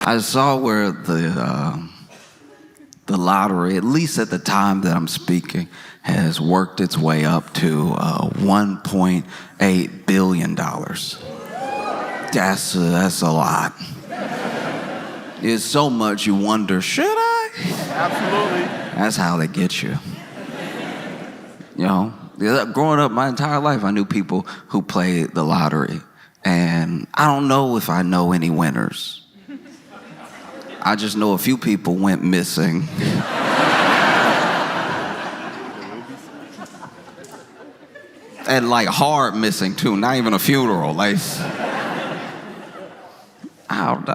I saw where the lottery, at least at the time that I'm speaking, has worked its way up to $1.8 billion. That's a lot. It's so much you wonder, should I? Absolutely. That's how they get you. You know, growing up my entire life, I knew people who played the lottery. And I don't know if I know any winners. I just know a few people went missing. And like hard missing too, not even a funeral. Like, I don't know,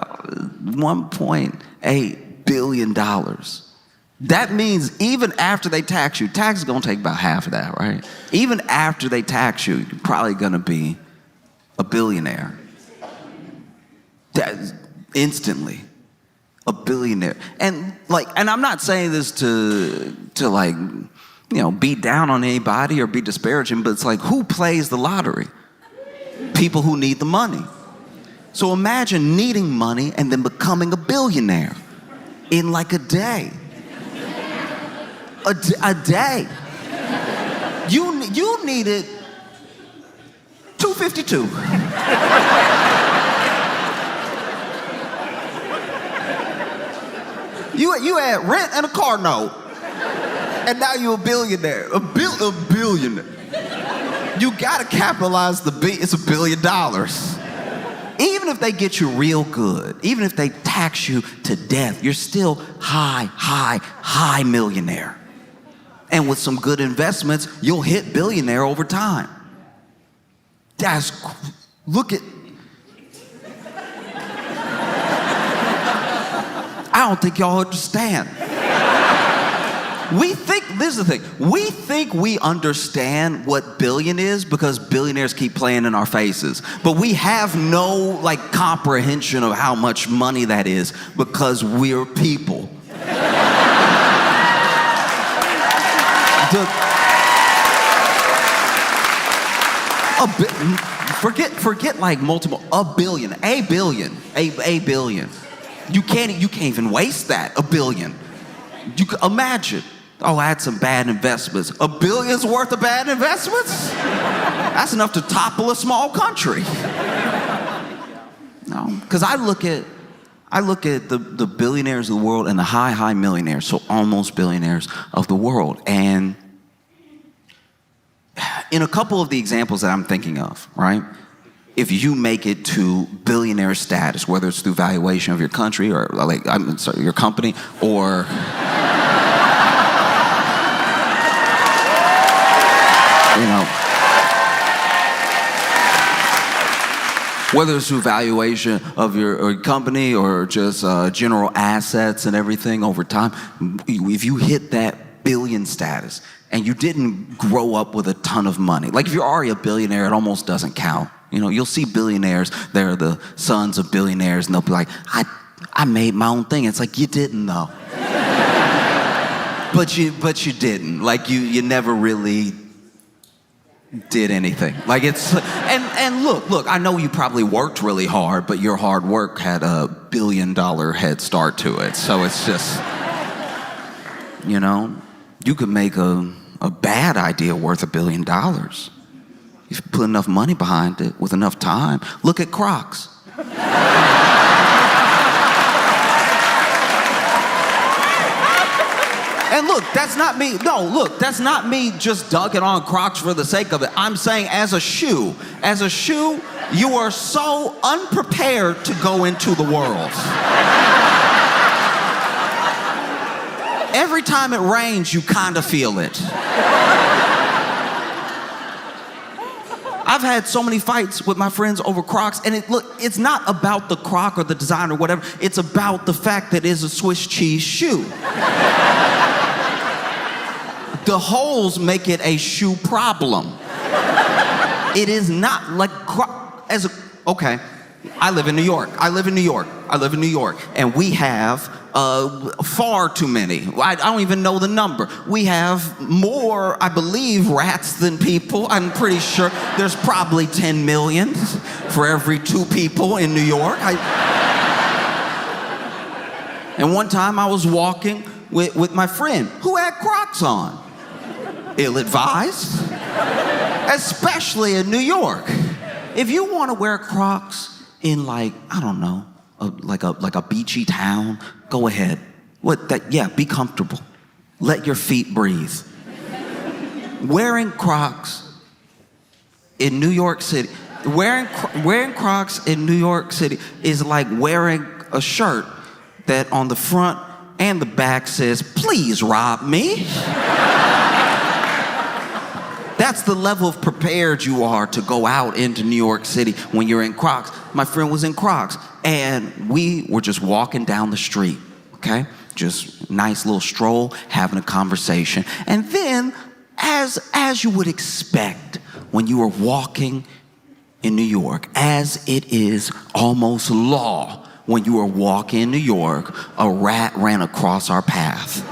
$1.8 billion. That means even after they tax you, tax is gonna take about half of that, right? Even after they tax you, you're probably gonna be a billionaire. That's instantly. A billionaire. And I'm not saying this to like, you know, beat down on anybody or be disparaging, but it's like, who plays the lottery? People who need the money. So imagine needing money and then becoming a billionaire in like a day. A day. You needed 252. You had rent and a car note, and now you're a billionaire. A billionaire. You gotta capitalize it's $1 billion. Even if they get you real good, even if they tax you to death, you're still high millionaire. And with some good investments, you'll hit billionaire over time. Look at. I don't think y'all understand. This is the thing, we think we understand what billion is because billionaires keep playing in our faces. But we have no comprehension of how much money that is because we're people. Forget like multiple, a billion. You can't even waste that, $1 billion. You can imagine, I had some bad investments. $1 billion's worth of bad investments? That's enough to topple a small country. No, because I look at the billionaires of the world and the high millionaires, so almost billionaires of the world. And in a couple of the examples that I'm thinking of, right? If you make it to billionaire status, whether it's through valuation of your country or your company, or whether it's through valuation of your company or just general assets and everything over time, if you hit that billion status and you didn't grow up with a ton of money, like if you're already a billionaire, it almost doesn't count. You know, you'll see billionaires, they're the sons of billionaires, and they'll be like, I made my own thing. It's like, you didn't though. But you didn't. Like you never really did anything. Like it's, and look, I know you probably worked really hard, but your hard work had a $1 billion head start to it. So it's just, you could make a bad idea worth $1 billion. If you put enough money behind it with enough time. Look at Crocs. And look, that's not me. No, look, that's not me just dunking on Crocs for the sake of it. I'm saying as a shoe, you are so unprepared to go into the world. Every time it rains, you kind of feel it. I've had so many fights with my friends over Crocs, and it's not about the Croc or the design or whatever. It's about the fact that it's a Swiss cheese shoe. The holes make it a shoe problem. It is not like okay, I live in New York, and we have far too many. I don't even know the number. We have more, I believe, rats than people. I'm pretty sure there's probably 10 million for every 2 people in New York. And one time I was walking with my friend who had Crocs on. Ill-advised, especially in New York. If you want to wear Crocs in like, I don't know, like a beachy town, go ahead. Be comfortable. Let your feet breathe. Wearing Crocs in New York City, wearing Crocs in New York City is like wearing a shirt that on the front and the back says, "Please rob me." That's the level of prepared you are to go out into New York City when you're in Crocs. My friend was in Crocs, and we were just walking down the street, okay? Just nice little stroll, having a conversation. And then, as you would expect when you are walking in New York, as it is almost law when you are walking in New York, a rat ran across our path.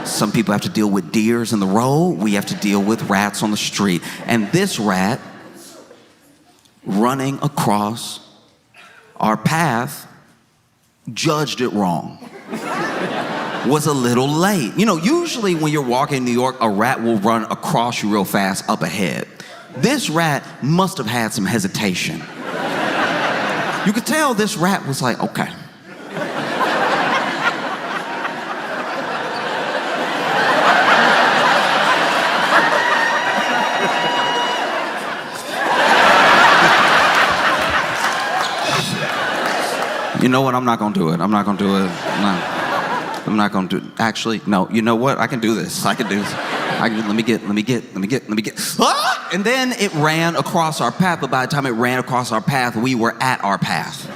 Some people have to deal with deers in the road. We have to deal with rats on the street. And this rat running across our path judged it wrong. Was a little late. You know, usually when you're walking in New York, a rat will run across you real fast up ahead. This rat must have had some hesitation. You could tell this rat was like, okay. You know what? I'm not gonna do it. I'm not gonna do it. No. I'm not gonna do it. Actually, no. You know what? I can do this. Let me get. Ah! And then it ran across our path, but by the time it ran across our path, we were at our path.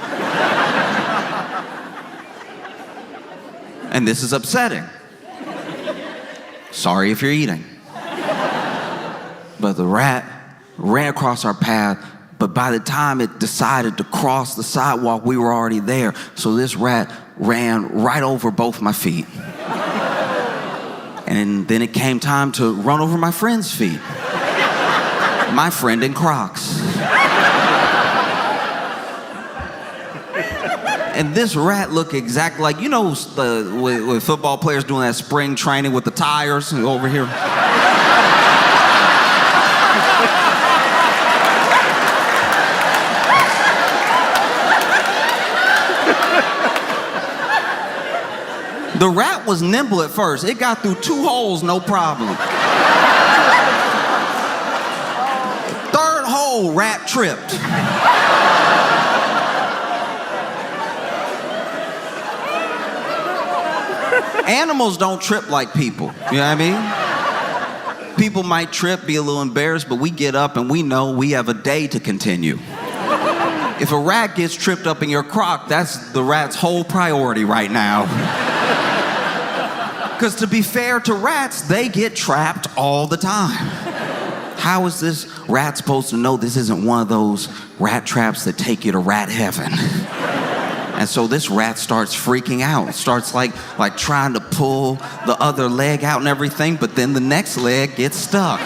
And this is upsetting. Sorry if you're eating. But the rat ran across our path, but by the time it decided to cross the sidewalk, we were already there. So this rat ran right over both my feet. And then it came time to run over my friend's feet. My friend in Crocs. And this rat looked exactly like, you know, with football players doing that spring training with the tires over here. The rat was nimble at first. It got through 2 holes, no problem. Third hole, rat tripped. Animals don't trip like people, you know what I mean? People might trip, be a little embarrassed, but we get up and we know we have a day to continue. If a rat gets tripped up in your crock, that's the rat's whole priority right now. Because to be fair to rats, they get trapped all the time. How is this rat supposed to know this isn't one of those rat traps that take you to rat heaven? And so this rat starts freaking out, starts like trying to pull the other leg out and everything, but then the next leg gets stuck.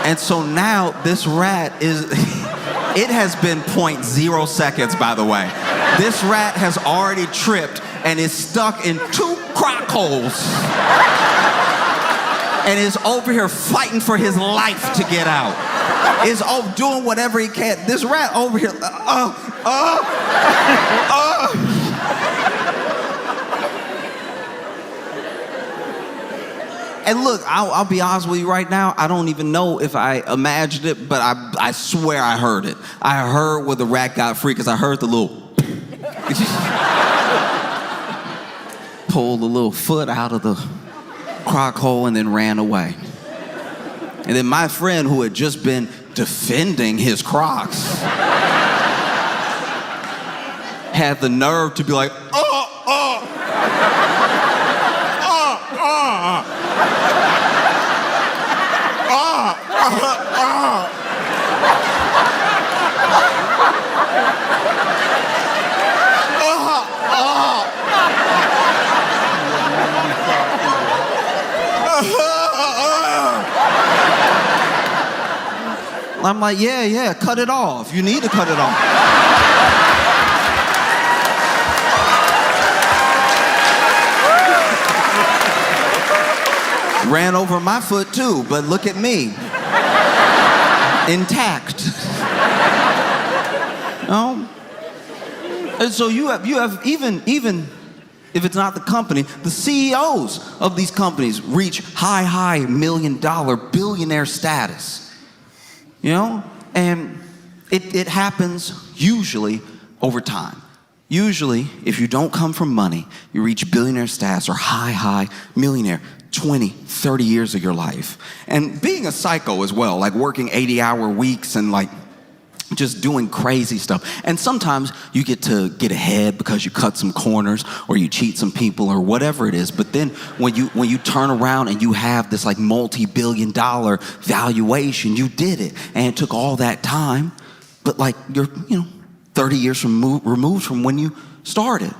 And so now this rat it has been 0.0 seconds, by the way. This rat has already tripped and is stuck in 2 crock holes. And is over here fighting for his life to get out. Is doing whatever he can. This rat over here, And look, I'll be honest with you right now, I don't even know if I imagined it, but I swear I heard it. I heard where the rat got free, because I heard the little pulled the little foot out of the crock hole and then ran away. And then my friend, who had just been defending his Crocs, had the nerve to be like, I'm like, yeah, cut it off. You need to cut it off. Ran over my foot too, but look at me. Intact. And so you have even if it's not the company, the CEOs of these companies reach high $1 million billionaire status. And it happens usually over time. Usually, if you don't come from money, you reach billionaire status or high millionaire 20, 30 years of your life. And being a psycho as well, like working 80-hour weeks and like just doing crazy stuff. And sometimes you get to get ahead because you cut some corners or you cheat some people or whatever it is. But then when you turn around and you have this like multi-billion-dollar valuation, you did it. And it took all that time, but like you're, 30 years removed from when you started.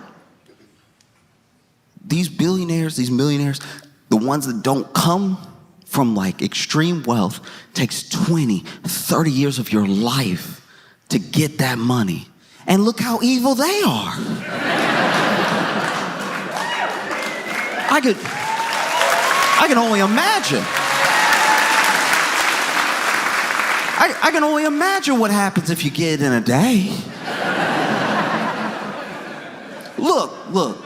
These billionaires, these millionaires, the ones that don't come from like extreme wealth, takes 20, 30 years of your life to get that money. And look how evil they are. I can only imagine. I can only imagine what happens if you get it in a day. Look,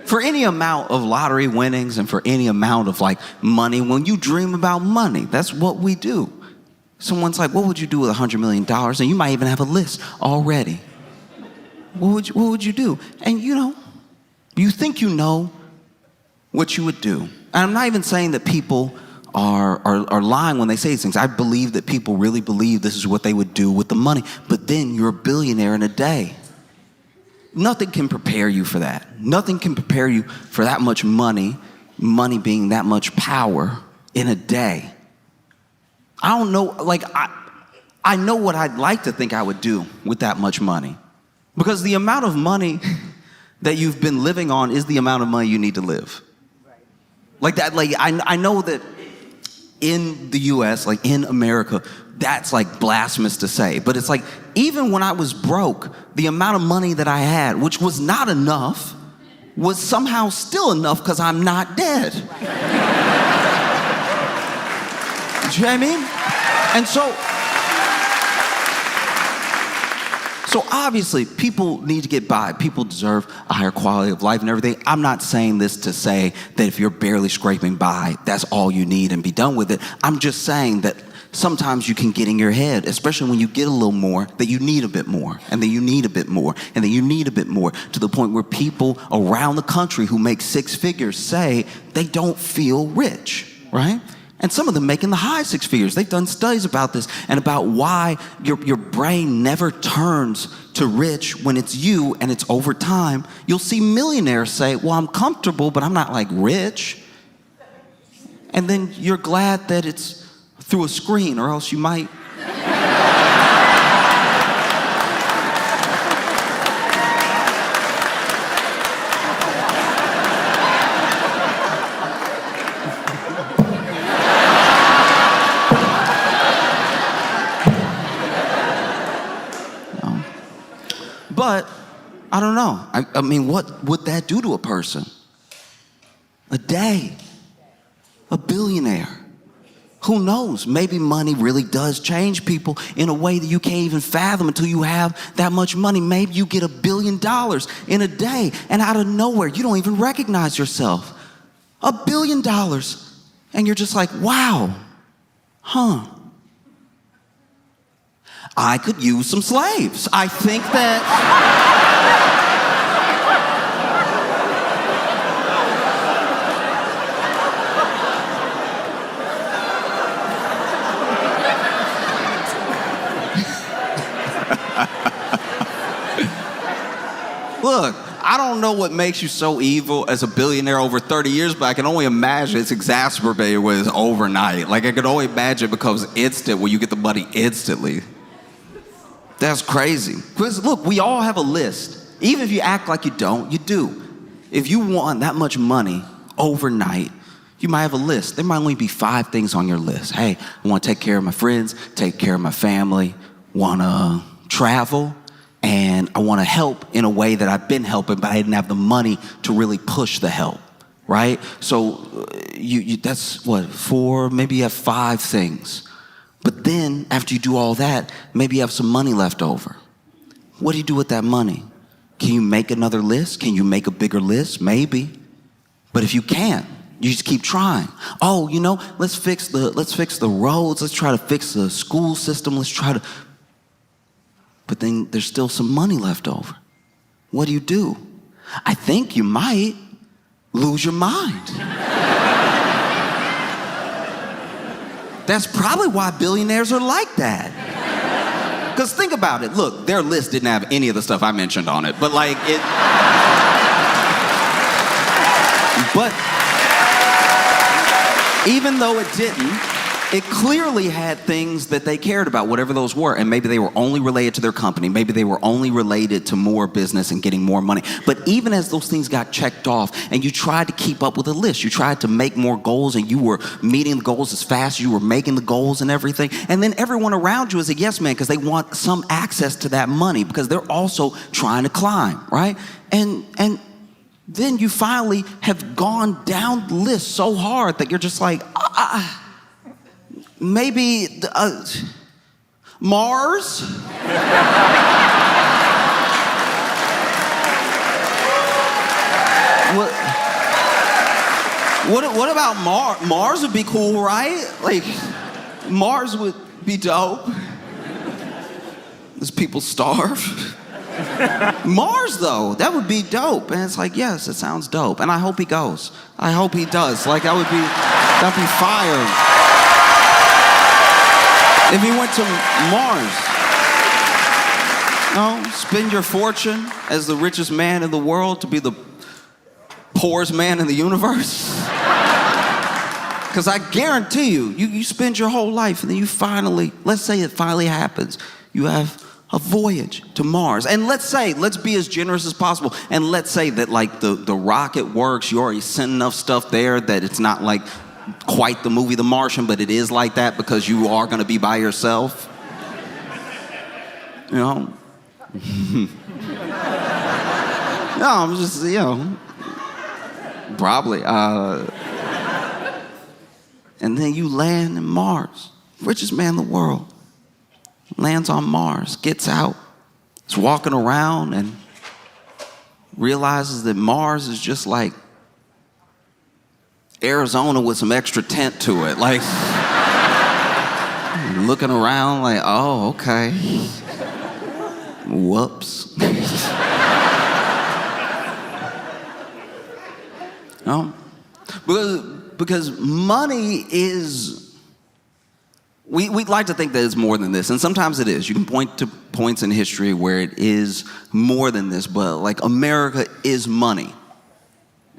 for any amount of lottery winnings and for any amount of like money, when you dream about money, that's what we do. Someone's like, what would you do with $100 million? And you might even have a list already. What would you do? And you think you know what you would do. And I'm not even saying that people are lying when they say these things. I believe that people really believe this is what they would do with the money. But then you're a billionaire in a day. Nothing can prepare you for that. Nothing can prepare you for that much money being that much power in a day. I don't know, like, I know what I'd like to think I would do with that much money. Because the amount of money that you've been living on is the amount of money you need to live. Like that, like, I know that in the US, like in America, that's like blasphemous to say. But it's like, even when I was broke, the amount of money that I had, which was not enough, was somehow still enough because I'm not dead. Do you know what I mean? And so obviously people need to get by. People deserve a higher quality of life and everything. I'm not saying this to say that if you're barely scraping by, that's all you need and be done with it. I'm just saying that sometimes you can get in your head, especially when you get a little more, that you need a bit more, and then you need a bit more, and then you need a bit more, to the point where people around the country who make six figures say they don't feel rich, right? And some of them making the high six figures. They've done studies about this and about why your brain never turns to rich when it's you and it's over time. You'll see millionaires say, well, I'm comfortable, but I'm not like rich. And then you're glad that it's through a screen, or else you might. But I don't know. I mean, what would that do to a person? A day, a billionaire. Who knows? Maybe money really does change people in a way that you can't even fathom until you have that much money. Maybe you get $1 billion in a day, and out of nowhere, you don't even recognize yourself. $1 billion. And you're just like, wow, huh. I could use some slaves. I think that... Look, I don't know what makes you so evil as a billionaire over 30 years, but I can only imagine it's exacerbated when it's overnight. Like, I can only imagine it becomes instant when you get the money instantly. That's crazy. Because look, we all have a list. Even if you act like you don't, you do. If you want that much money overnight, you might have a list. There might only be 5 things on your list. Hey, I want to take care of my friends, take care of my family, want to travel, and I want to help in a way that I've been helping, but I didn't have the money to really push the help, right? So that's what, 4, maybe you have 5 things. But then after you do all that, maybe you have some money left over. What do you do with that money? Can you make another list? Can you make a bigger list? Maybe. But if you can't, you just keep trying. Oh, let's fix the roads. Let's try to fix the school system. But then there's still some money left over. What do? I think you might lose your mind. That's probably why billionaires are like that. Because think about it. Look, their list didn't have any of the stuff I mentioned on it. But But even though it didn't, it clearly had things that they cared about, whatever those were. And maybe they were only related to their company. Maybe they were only related to more business and getting more money. But even as those things got checked off and you tried to keep up with the list, you tried to make more goals and you were meeting the goals as fast as you were making the goals and everything. And then everyone around you is a yes man because they want some access to that money because they're also trying to climb, right? And then you finally have gone down the list so hard that you're just like, maybe Mars? What about Mars? Mars would be cool, right? Like, Mars would be dope. As people starve. Mars, though, that would be dope. And it's like, yes, it sounds dope. And I hope he goes. I hope he does. Like, that'd be fire. If he went to Mars. Spend your fortune as the richest man in the world to be the poorest man in the universe. Because I guarantee you spend your whole life and then you finally, let's say it finally happens, you have a voyage to Mars. And let's be as generous as possible. And let's say that like the rocket works, you already sent enough stuff there that it's not like quite the movie The Martian, but it is like that because you are gonna be by yourself. No, I'm just, probably. And then you land in Mars, richest man in the world. Lands on Mars, gets out, is walking around and realizes that Mars is just like Arizona with some extra tent to it. Like, looking around like, oh, okay. Whoops. No? Because money is... We'd like to think that it's more than this, and sometimes it is. You can point to points in history where it is more than this, but like America is money.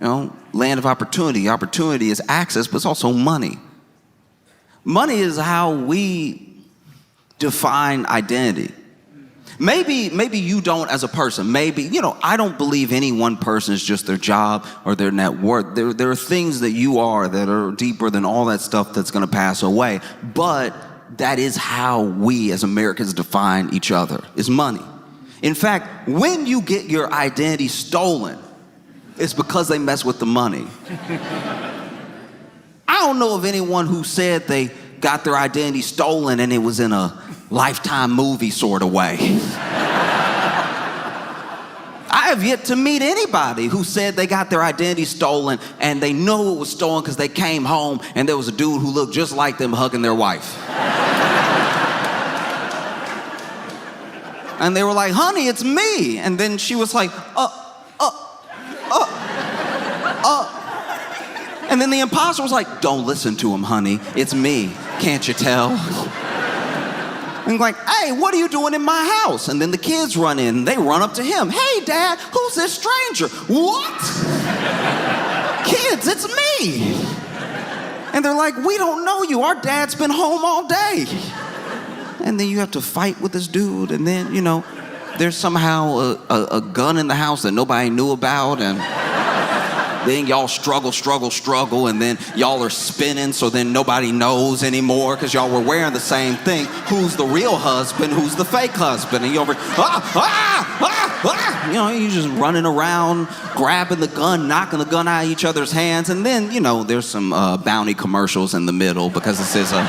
Land of opportunity. Opportunity is access, but it's also money. Money is how we define identity. Maybe you don't as a person. Maybe, I don't believe any one person is just their job or their net worth. There are things that you are that are deeper than all that stuff that's going to pass away. But that is how we as Americans define each other, is money. In fact, when you get your identity stolen, it's because they mess with the money. I don't know of anyone who said they got their identity stolen and it was in a Lifetime movie sort of way. I have yet to meet anybody who said they got their identity stolen and they knew it was stolen because they came home and there was a dude who looked just like them hugging their wife. And they were like, honey, it's me. And then she was like, And then the imposter was like, don't listen to him, honey. It's me. Can't you tell? And like, hey, what are you doing in my house? And then the kids run in and they run up to him. Hey, Dad, who's this stranger? What? Kids, it's me. And they're like, we don't know you. Our dad's been home all day. And then you have to fight with this dude. And then, there's somehow a gun in the house that nobody knew about. And then y'all struggle, and then y'all are spinning, so then nobody knows anymore because y'all were wearing the same thing. Who's the real husband? Who's the fake husband? And you're over, ah! You know, you're just running around, grabbing the gun, knocking the gun out of each other's hands. And then, you know, there's some bounty commercials in the middle because this is a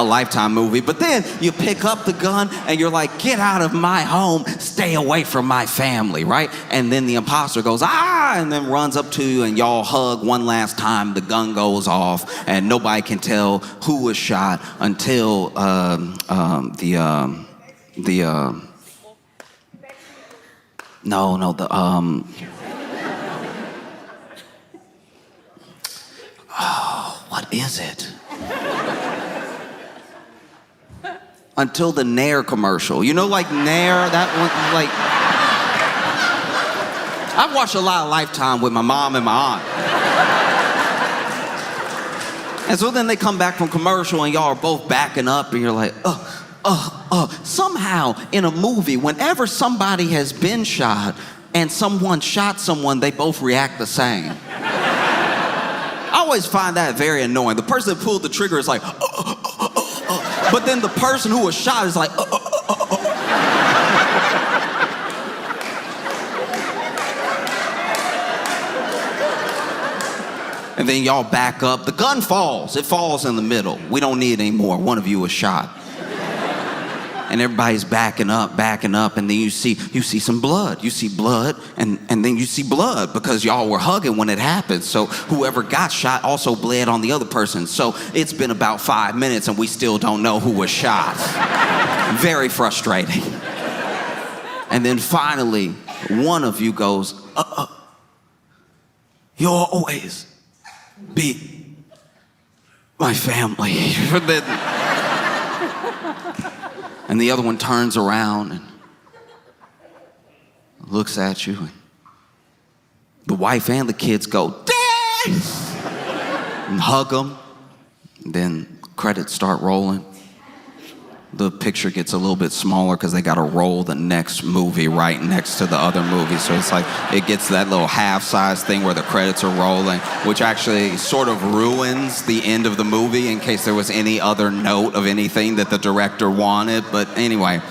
Lifetime movie. But then you pick up the gun and you're like, get out of my home, stay away from my family, right? And then the imposter goes, ah, and then runs up to you and y'all hug one last time. The gun goes off and nobody can tell who was shot until what is it? Until the Nair commercial. You know, like Nair, that one, like... I've watched a lot of Lifetime with my mom and my aunt. And so then they come back from commercial and y'all are both backing up and you're like, Somehow in a movie, whenever somebody has been shot and someone shot someone, they both react the same. I always find that very annoying. The person that pulled the trigger is like, but then the person who was shot is like, And then y'all back up. The gun falls. It falls in the middle. We don't need it anymore. One of you was shot. And everybody's backing up, and then you see some blood. You see blood, and then you see blood because y'all were hugging when it happened. So whoever got shot also bled on the other person. So it's been about 5 minutes and we still don't know who was shot. Very frustrating. And then finally, one of you goes, you'll always be my family. And the other one turns around and looks at you. And the wife and the kids go, Dad! And hug them. And then credits start rolling. The picture gets a little bit smaller because they got to roll the next movie right next to the other movie. So it's like it gets that little half-size thing where the credits are rolling, which actually sort of ruins the end of the movie in case there was any other note of anything that the director wanted. But anyway,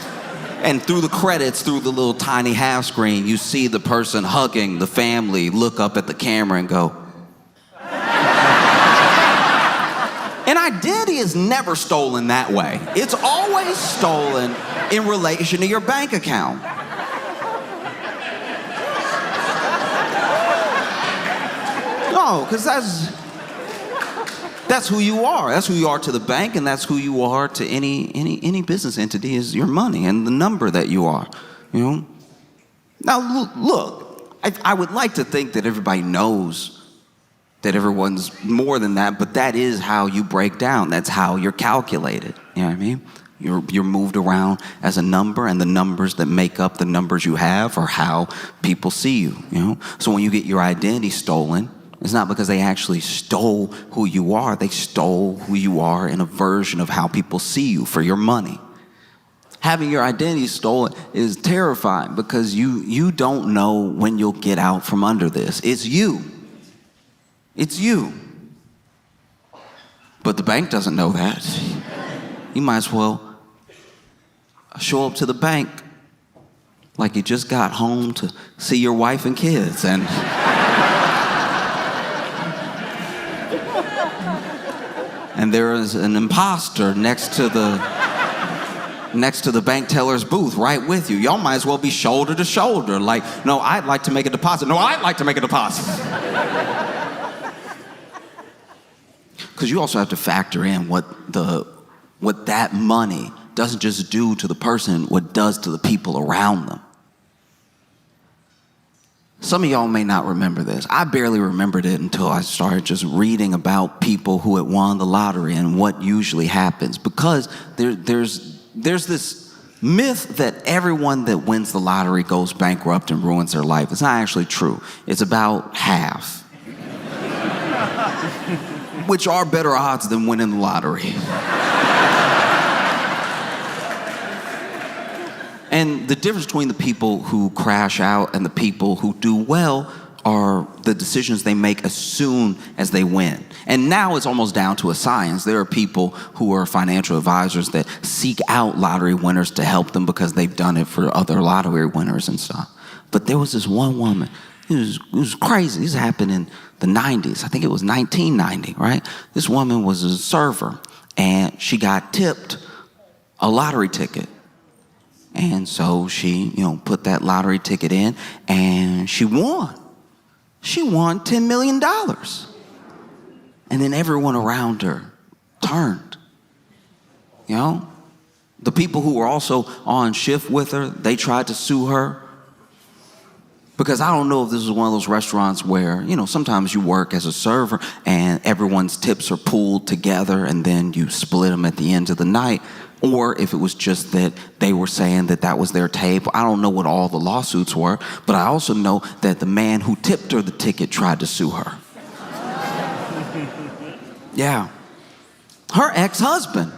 and through the credits, through the little tiny half screen, you see the person hugging the family look up at the camera and go, and identity is never stolen that way. It's always stolen in relation to your bank account. No, because that's who you are. That's who you are to the bank, and that's who you are to any business entity is your money and the number that you are, you know? Now, look, I would like to think that everybody knows that everyone's more than that, but that is how you break down. That's how you're calculated. You know what I mean? You're moved around as a number, and the numbers that make up the numbers you have are how people see you, you know? So when you get your identity stolen, it's not because they actually stole who you are. They stole who you are in a version of how people see you for your money. Having your identity stolen is terrifying because you don't know when you'll get out from under this. It's you. It's you. But the bank doesn't know that. You might as well show up to the bank like you just got home to see your wife and kids and there is an imposter next to the bank teller's booth right with you. Y'all might as well be shoulder to shoulder like, no, I'd like to make a deposit. No, I'd like to make a deposit. Because you also have to factor in what that money doesn't just do to the person, what it does to the people around them. Some of y'all may not remember this. I barely remembered it until I started just reading about people who had won the lottery and what usually happens. Because there's this myth that everyone that wins the lottery goes bankrupt and ruins their life. It's not actually true. It's about half. Which are better odds than winning the lottery. And the difference between the people who crash out and the people who do well are the decisions they make as soon as they win. And now it's almost down to a science. There are people who are financial advisors that seek out lottery winners to help them because they've done it for other lottery winners and stuff. But there was this one woman, it was crazy. This happened in the 90s. I think it was 1990, right? This woman was a server, and she got tipped a lottery ticket. And so she, put that lottery ticket in, and she won. She won $10 million. And then everyone around her turned. The people who were also on shift with her, they tried to sue her. Because I don't know if this is one of those restaurants where, sometimes you work as a server and everyone's tips are pooled together and then you split them at the end of the night. Or if it was just that they were saying that was their table. I don't know what all the lawsuits were, but I also know that the man who tipped her the ticket tried to sue her. Yeah. Her ex-husband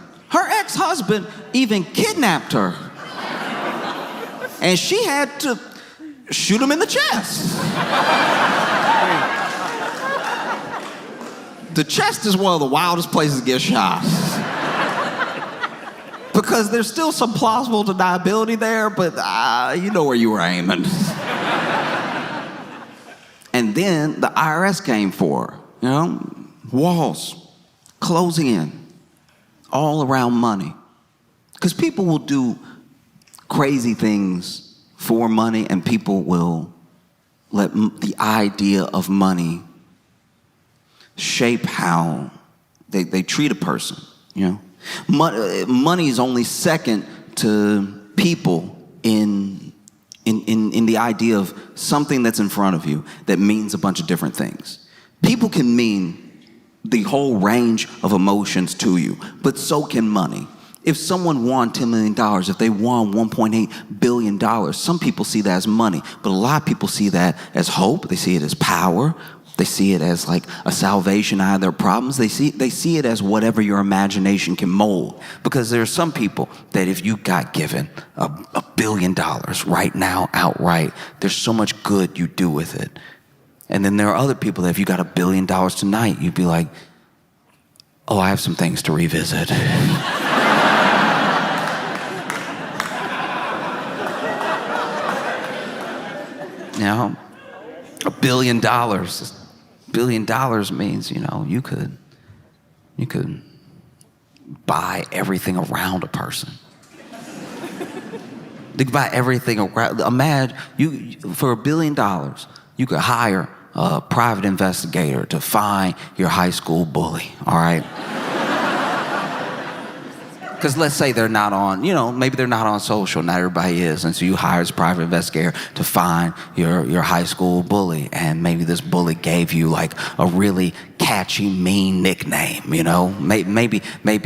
even kidnapped her. And she had to shoot him in the chest. The chest is one of the wildest places to get shot. Because there's still some plausible deniability there, but you know where you were aiming. And then the IRS came for her, walls closing in all around money. Because people will do crazy things for money, and people will let the idea of money shape how they treat a person, Money is only second to people in the idea of something that's in front of you that means a bunch of different things. People can mean the whole range of emotions to you, but so can money. If someone won $10 million, if they won $1.8 billion, some people see that as money, but a lot of people see that as hope. They see it as power. They see it as like a salvation out of their problems. They see it as whatever your imagination can mold. Because there are some people that if you got given $1 billion right now outright, there's so much good you do with it. And then there are other people that if you got $1 billion tonight, you'd be like, oh, I have some things to revisit. Now, $1 billion. $1 billion means, you could buy everything around a person. You could buy everything around. Imagine for $1 billion, you could hire a private investigator to find your high school bully. All right. Because let's say they're not on, maybe they're not on social, not everybody is. And so you hire this private investigator to find your high school bully. And maybe this bully gave you like a really catchy, mean nickname, Maybe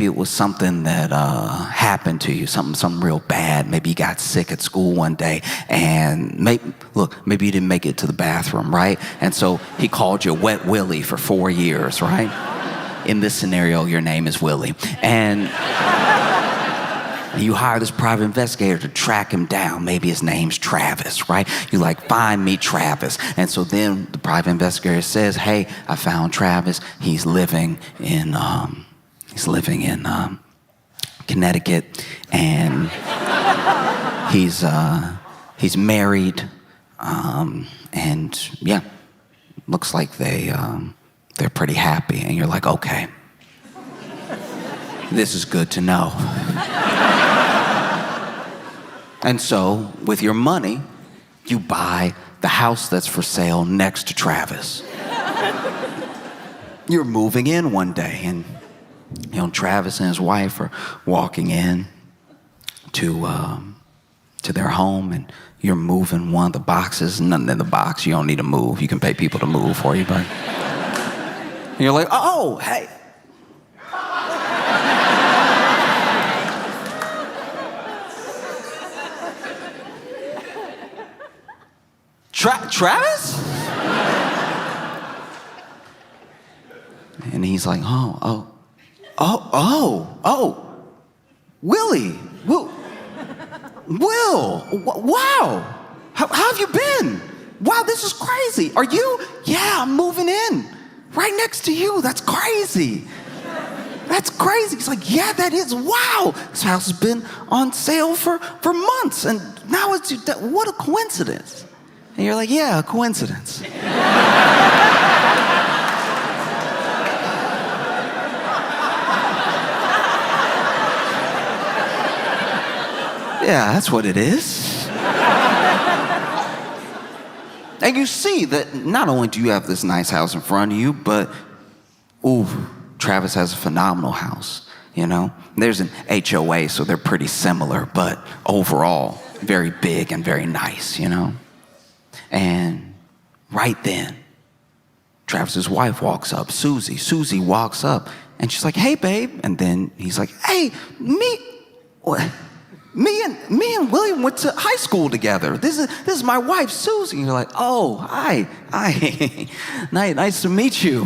it was something that happened to you, something real bad. Maybe you got sick at school one day and maybe you didn't make it to the bathroom, right? And so he called you Wet Willie for 4 years, right? In this scenario, your name is Willie. And you hire this private investigator to track him down. Maybe his name's Travis, right? You find me Travis. And so then the private investigator says, hey, I found Travis. He's living in Connecticut, and he's married, and yeah, looks like they're pretty happy. And you're like, okay, this is good to know. And so, with your money, you buy the house that's for sale next to Travis. You're moving in one day, and Travis and his wife are walking in to their home, and you're moving one of the boxes. Nothing in the box. You don't need to move. You can pay people to move for you, but and you're like, oh, hey. Travis? And he's like, oh, Willie, Will, wow, how have you been? wow, this is crazy. Are you? Yeah, I'm moving in. Right next to you. That's crazy. That's crazy. He's like, yeah, that is. Wow. This house has been on sale for months. And now it's, what a coincidence. And you're like, yeah, a coincidence. Yeah, that's what it is. And you see that not only do you have this nice house in front of you, but, ooh, Travis has a phenomenal house, you know? There's an HOA, so they're pretty similar, but overall, very big and very nice, you know? And right then, Travis's wife walks up, Susie. Susie walks up, and she's like, hey, babe. And then he's like, hey, Me and William went to high school together. This is my wife, Susie. And you're like, oh, hi. Nice to meet you.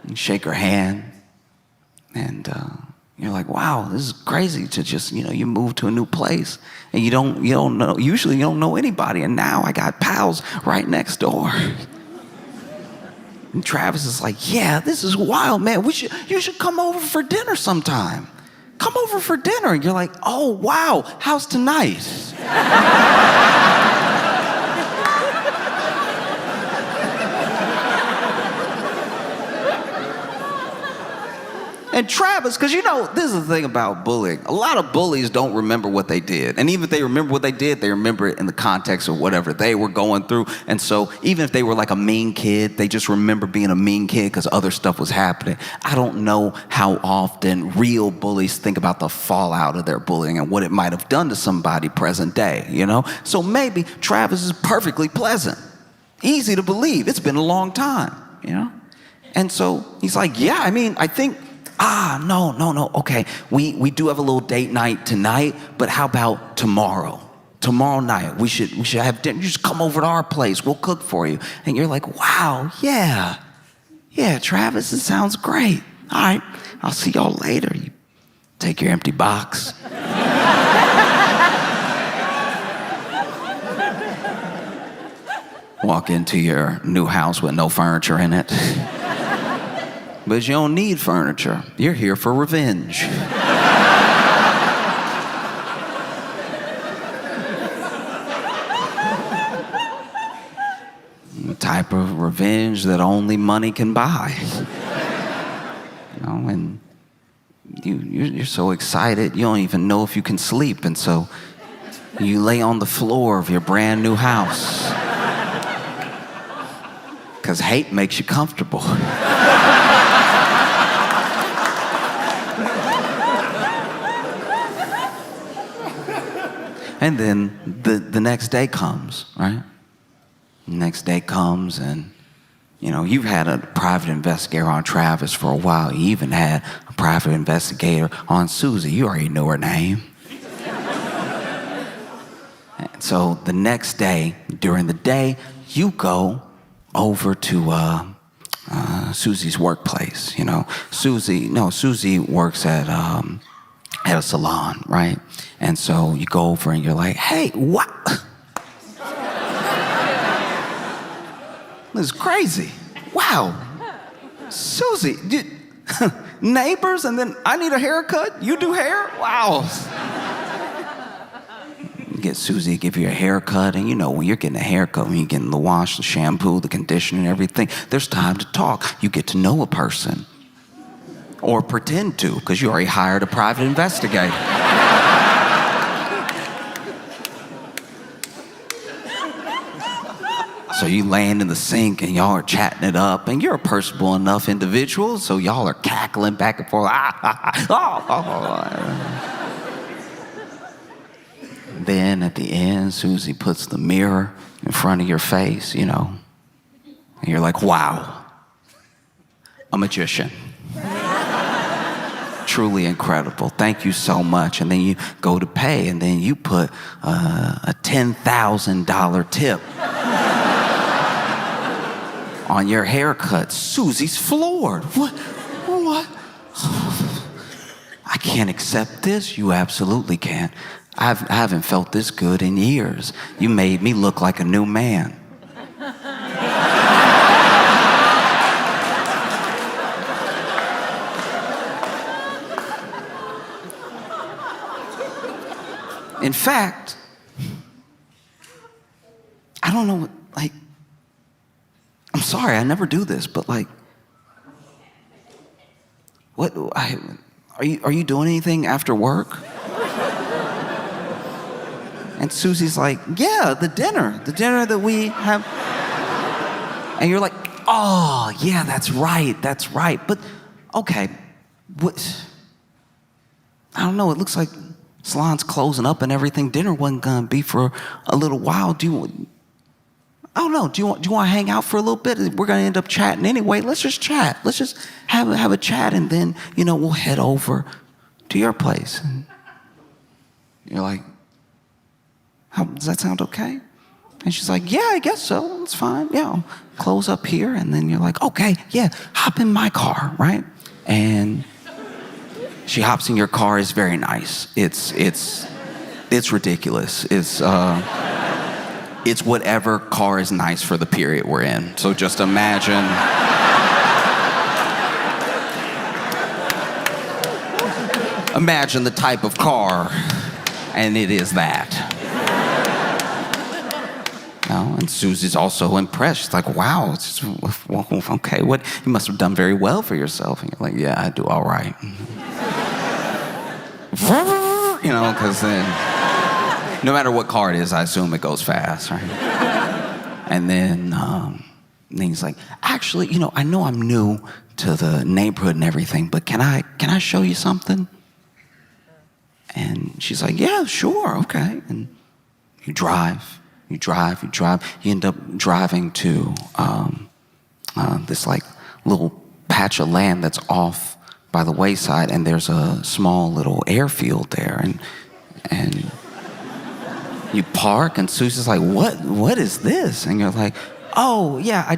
You shake her hand, and you're like, wow, this is crazy to just, you move to a new place, and you don't know, usually you don't know anybody, and now I got pals right next door. And Travis is like, yeah, this is wild, man. You should come over for dinner sometime. Come over for dinner. And you're like, oh, wow, how's tonight? And Travis, because this is the thing about bullying. A lot of bullies don't remember what they did. And even if they remember what they did, they remember it in the context of whatever they were going through. And so even if they were like a mean kid, they just remember being a mean kid because other stuff was happening. I don't know how often real bullies think about the fallout of their bullying and what it might have done to somebody present day, So maybe Travis is perfectly pleasant. Easy to believe. It's been a long time, And so he's like, yeah, I think... no. Okay, we do have a little date night tonight, but how about tomorrow? Tomorrow night, we should have dinner. You just come over to our place. We'll cook for you. And you're like, wow, yeah, Travis, it sounds great. All right, I'll see y'all later. You take your empty box. Walk into your new house with no furniture in it. But you don't need furniture. You're here for revenge. The type of revenge that only money can buy. And you're so excited, you don't even know if you can sleep. And so you lay on the floor of your brand new house. Because hate makes you comfortable. And then the next day comes, right? The next day comes, and you've had a private investigator on Travis for a while. You even had a private investigator on Susie. You already know her name. And so the next day, during the day, you go over to Susie's workplace. Susie works at a salon, right? And so you go over and you're like, hey, what? This is crazy. Wow. Susie, neighbors, and then I need a haircut? You do hair? Wow. You get Susie to give you a haircut, and when you're getting a haircut, when you're getting the wash, the shampoo, the conditioner, and everything, there's time to talk. You get to know a person. Or pretend to, because you already hired a private investigator. So you laying in the sink and y'all are chatting it up, and you're a personable enough individual, so y'all are cackling back and forth. Then at the end, Susie puts the mirror in front of your face, and you're like, wow, a magician. Truly incredible. Thank you so much. And then you go to pay, and then you put a $10,000 tip on your haircut. Susie's floored. What? I can't accept this. You absolutely can. I haven't felt this good in years. You made me look like a new man. In fact, I don't know what, like, I'm sorry, I never do this, but like, are you doing anything after work? And Susie's like, yeah, the dinner that we have. And you're like, oh, yeah, that's right. But, okay, what? I don't know, it looks like salon's closing up and everything. Dinner wasn't gonna be for a little while. I don't know, do you want to hang out for a little bit? We're gonna end up chatting anyway. Let's just chat. Let's just have a chat, and then, we'll head over to your place. And you're like, does that sound okay? And she's like, yeah, I guess so. It's fine. Yeah, I'll close up here. And then you're like, okay, yeah, hop in my car, right? And she hops in your car. It's very nice. It's ridiculous. It's whatever car is nice for the period we're in. So just imagine. Imagine the type of car, and it is that. And Susie's also impressed. She's like, wow, okay, you must have done very well for yourself. And you're like, yeah, I do all right. Because then, no matter what car it is, I assume it goes fast, right? And then he's like, actually, I know I'm new to the neighborhood and everything, but can I show you something? And she's like, yeah, sure, okay. And you drive. You end up driving to this like little patch of land that's off by the wayside, and there's a small little airfield there, and you park, and Susie's like, what is this? And you're like, oh yeah, I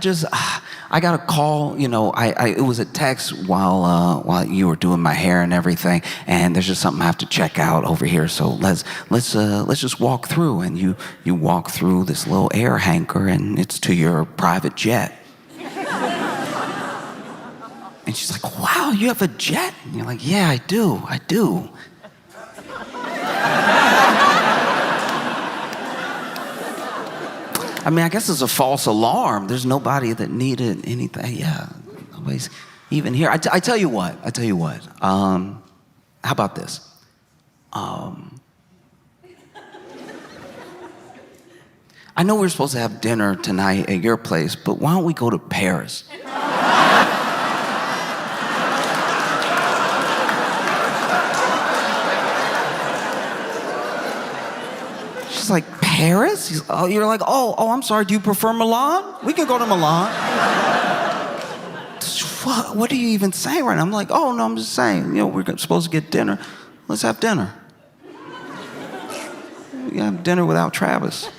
got a call, it was a text while you were doing my hair and everything, and there's just something I have to check out over here, so let's just walk through. And you walk through this little air hangar, and it's to your private jet. And she's like, wow, you have a jet? And you're like, yeah, I do. I mean, I guess it's a false alarm. There's nobody that needed anything. Yeah, nobody's even here. I tell you what. How about this? I know we're supposed to have dinner tonight at your place, but why don't we go to Paris? She's like, Paris? You're like, oh, I'm sorry, do you prefer Milan? We can go to Milan. What are you even saying right now? I'm like, oh, no, I'm just saying, we're supposed to get dinner. Let's have dinner. We have dinner without Travis.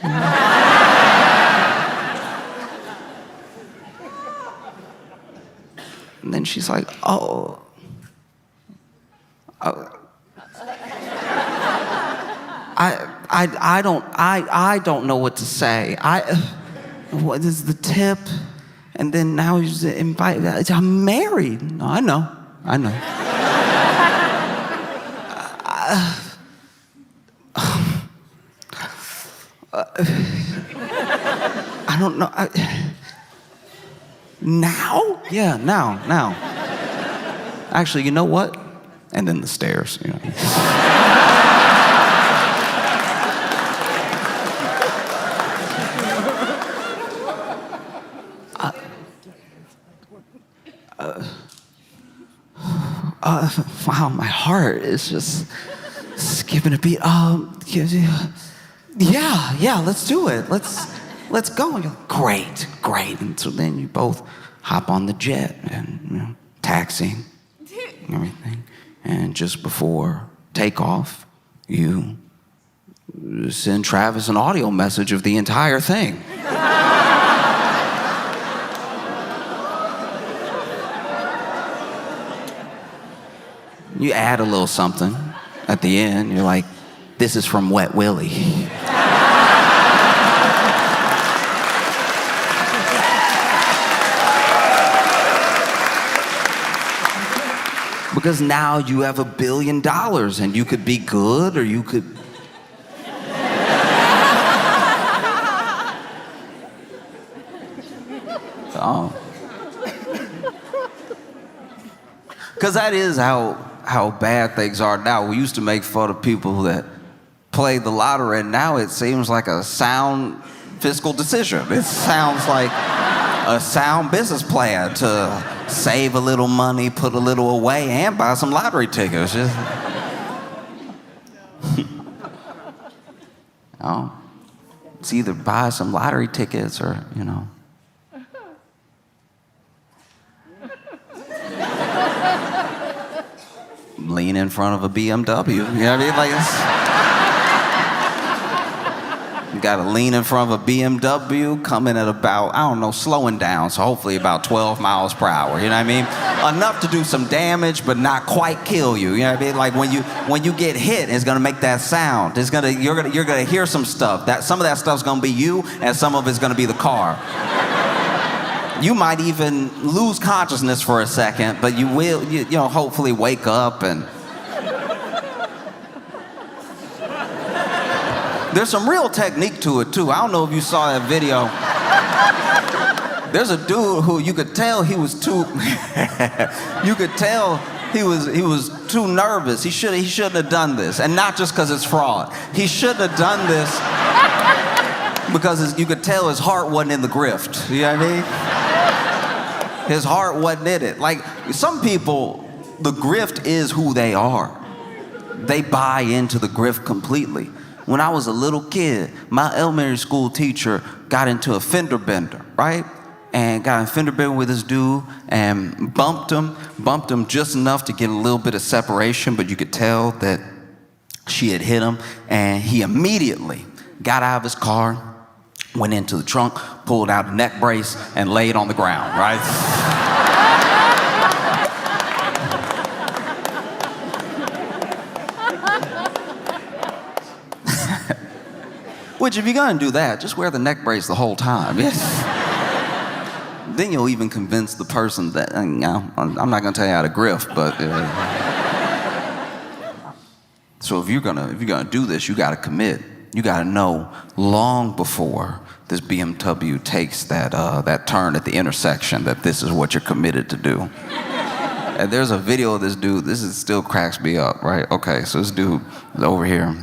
And then she's like, oh. I don't know what to say. What is the tip? And then now he's invited. I'm married. No, I know. I don't know. Now? Yeah, now. Actually, you know what? And then the stairs. Wow, my heart is just skipping a beat. Yeah, let's do it. Let's go. And you're like, great. And so then you both hop on the jet and taxiing and everything. And just before takeoff, you send Travis an audio message of the entire thing. You add a little something at the end. You're like, this is from Wet Willie. Because now you have $1 billion, and you could be good or you could Because that is how bad things are now. We used to make fun of people that play the lottery, and now it seems like a sound fiscal decision. It sounds like a sound business plan to save a little money, put a little away, and buy some lottery tickets. Just... oh, it's either buy some lottery tickets or, lean in front of a BMW. You know what I mean? Like, you gotta lean in front of a BMW, coming at about, slowing down, so hopefully about 12 miles per hour. You know what I mean? Enough to do some damage, but not quite kill you. You know what I mean? Like when you get hit, it's gonna make that sound. You're gonna hear some stuff. Some of that stuff's gonna be you, and some of it's gonna be the car. You might even lose consciousness for a second, but you will, hopefully wake up and... There's some real technique to it, too. I don't know if you saw that video. There's a dude who you could tell he was too... you could tell he was too nervous. He shouldn't have done this. And not just because it's fraud. He shouldn't have done this because you could tell his heart wasn't in the grift. You know what I mean? His heart wasn't in it. Like, some people, the grift is who they are. They buy into the grift completely. When I was a little kid, my elementary school teacher got into a fender bender, right? And got in a fender bender with this dude and bumped him just enough to get a little bit of separation, but you could tell that she had hit him. And he immediately got out of his car, went into the trunk, pulled out a neck brace, and laid on the ground, right? Which, if you're gonna do that, just wear the neck brace the whole time. Yes. Then you'll even convince the person that, I'm not gonna tell you how to grift, but... So if you're gonna do this, you gotta commit. You gotta know long before this BMW takes that turn at the intersection that this is what you're committed to do. And there's a video of this dude. Still cracks me up, right? Okay, so this dude is over here,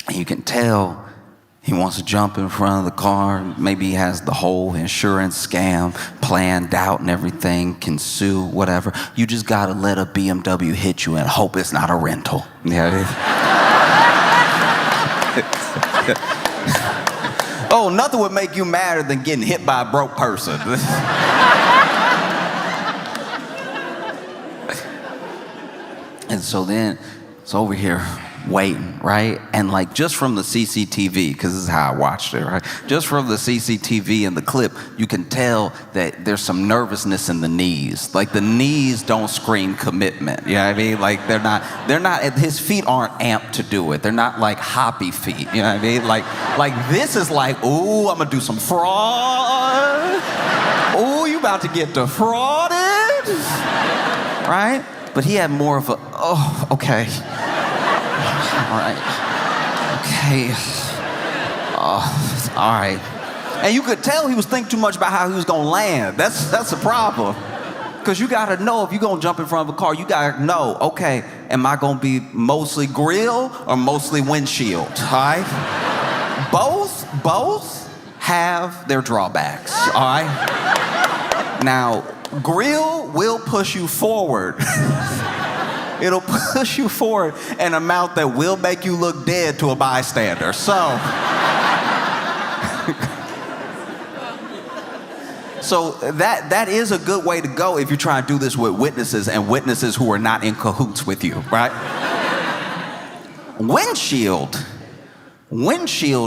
and you can tell he wants to jump in front of the car. Maybe he has the whole insurance scam planned out and everything, can sue, whatever. You just gotta let a BMW hit you and hope it's not a rental. Yeah. Oh, nothing would make you madder than getting hit by a broke person. And so then it's over here waiting, right? And like just from the CCTV, because this is how I watched it, right? Just from the CCTV and the clip, you can tell that there's some nervousness in the knees. Like the knees don't scream commitment. You know what I mean? Like they're not, his feet aren't amped to do it. They're not like hoppy feet. You know what I mean? Like this is like, ooh, I'm gonna do some fraud. Ooh, you about to get defrauded. Right? But he had more of a, oh, okay. All right. Okay. All right. And you could tell he was thinking too much about how he was gonna land. That's the problem. Because you gotta know if you're gonna jump in front of a car, you gotta know, okay, am I gonna be mostly grill or mostly windshield? All right? Both have their drawbacks, all right? Now, grill will push you forward. It'll push you forward an amount that will make you look dead to a bystander. So that is a good way to go if you're trying to do this with witnesses and witnesses who are not in cahoots with you, right? Windshield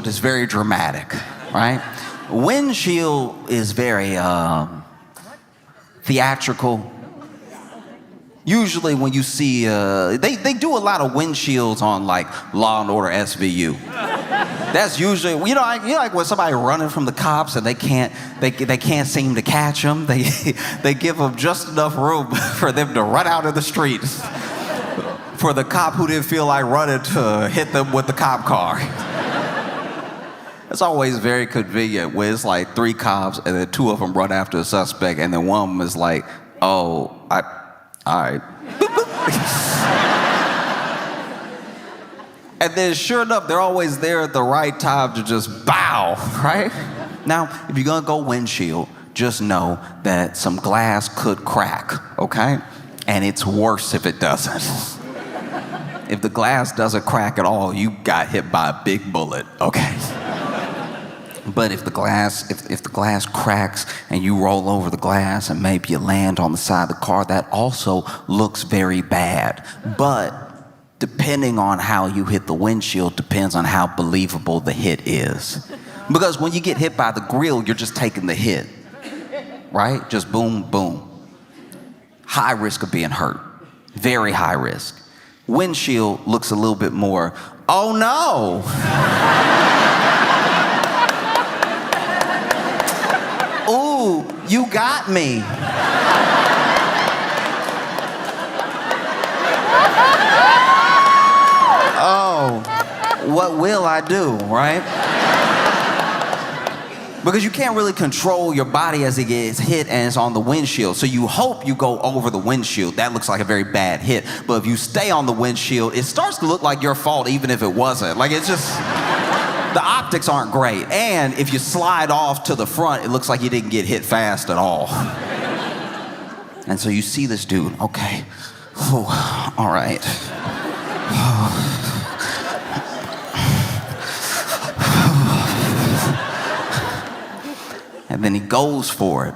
is very dramatic, right? Windshield is very theatrical. Usually when you see, they do a lot of windshields on like Law and Order SVU. That's usually, like when somebody running from the cops and they can't seem to catch them. They give them just enough room for them to run out of the street for the cop who didn't feel like running to hit them with the cop car. It's always very convenient when it's like 3 cops and then 2 of them run after a suspect and then one of them is like, oh, all right. And then sure enough, they're always there at the right time to just bow, right? Now, if you're gonna go windshield, just know that some glass could crack, okay? And it's worse if it doesn't. If the glass doesn't crack at all, you got hit by a big bullet, okay? But if the glass cracks and you roll over the glass and maybe you land on the side of the car, that also looks very bad. But depending on how you hit the windshield depends on how believable the hit is. Because when you get hit by the grill, you're just taking the hit, right? Just boom, boom. High risk of being hurt, very high risk. Windshield looks a little bit more, oh no. Ooh, you got me. Oh, what will I do, right? Because you can't really control your body as it gets hit and it's on the windshield. So you hope you go over the windshield. That looks like a very bad hit. But if you stay on the windshield, it starts to look like your fault even if it wasn't. Like it's just, the optics aren't great. And if you slide off to the front, it looks like you didn't get hit fast at all. And so you see this dude, okay, whew, all right. And then he goes for it.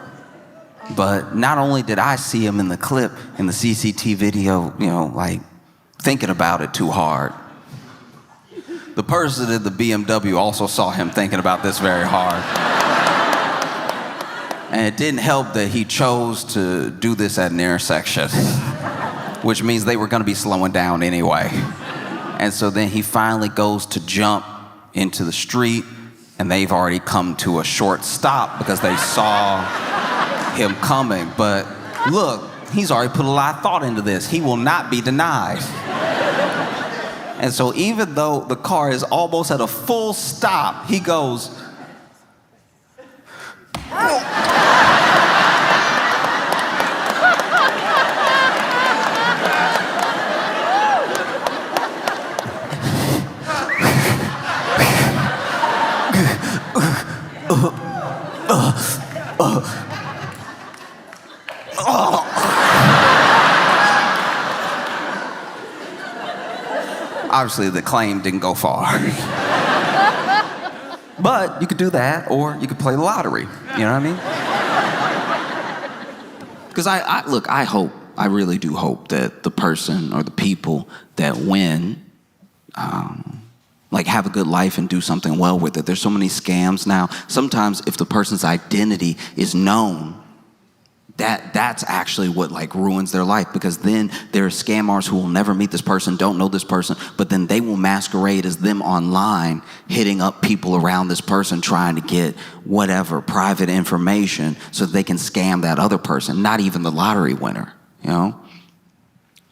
But not only did I see him in the clip, in the CCTV video, like thinking about it too hard, the person in the BMW also saw him thinking about this very hard. And it didn't help that he chose to do this at an intersection, which means they were gonna be slowing down anyway. And so then he finally goes to jump into the street, and they've already come to a short stop because they saw him coming. But look, he's already put a lot of thought into this. He will not be denied. And so even though the car is almost at a full stop, he goes, Obviously, the claim didn't go far. But you could do that, or you could play the lottery. You know what I mean? Because I really do hope that the person or the people that win, have a good life and do something well with it. There's so many scams now. Sometimes if the person's identity is known, that's actually what ruins their life, because then there are scammers who will never meet this person, don't know this person, but then they will masquerade as them online, hitting up people around this person, trying to get whatever private information so that they can scam that other person, not even the lottery winner,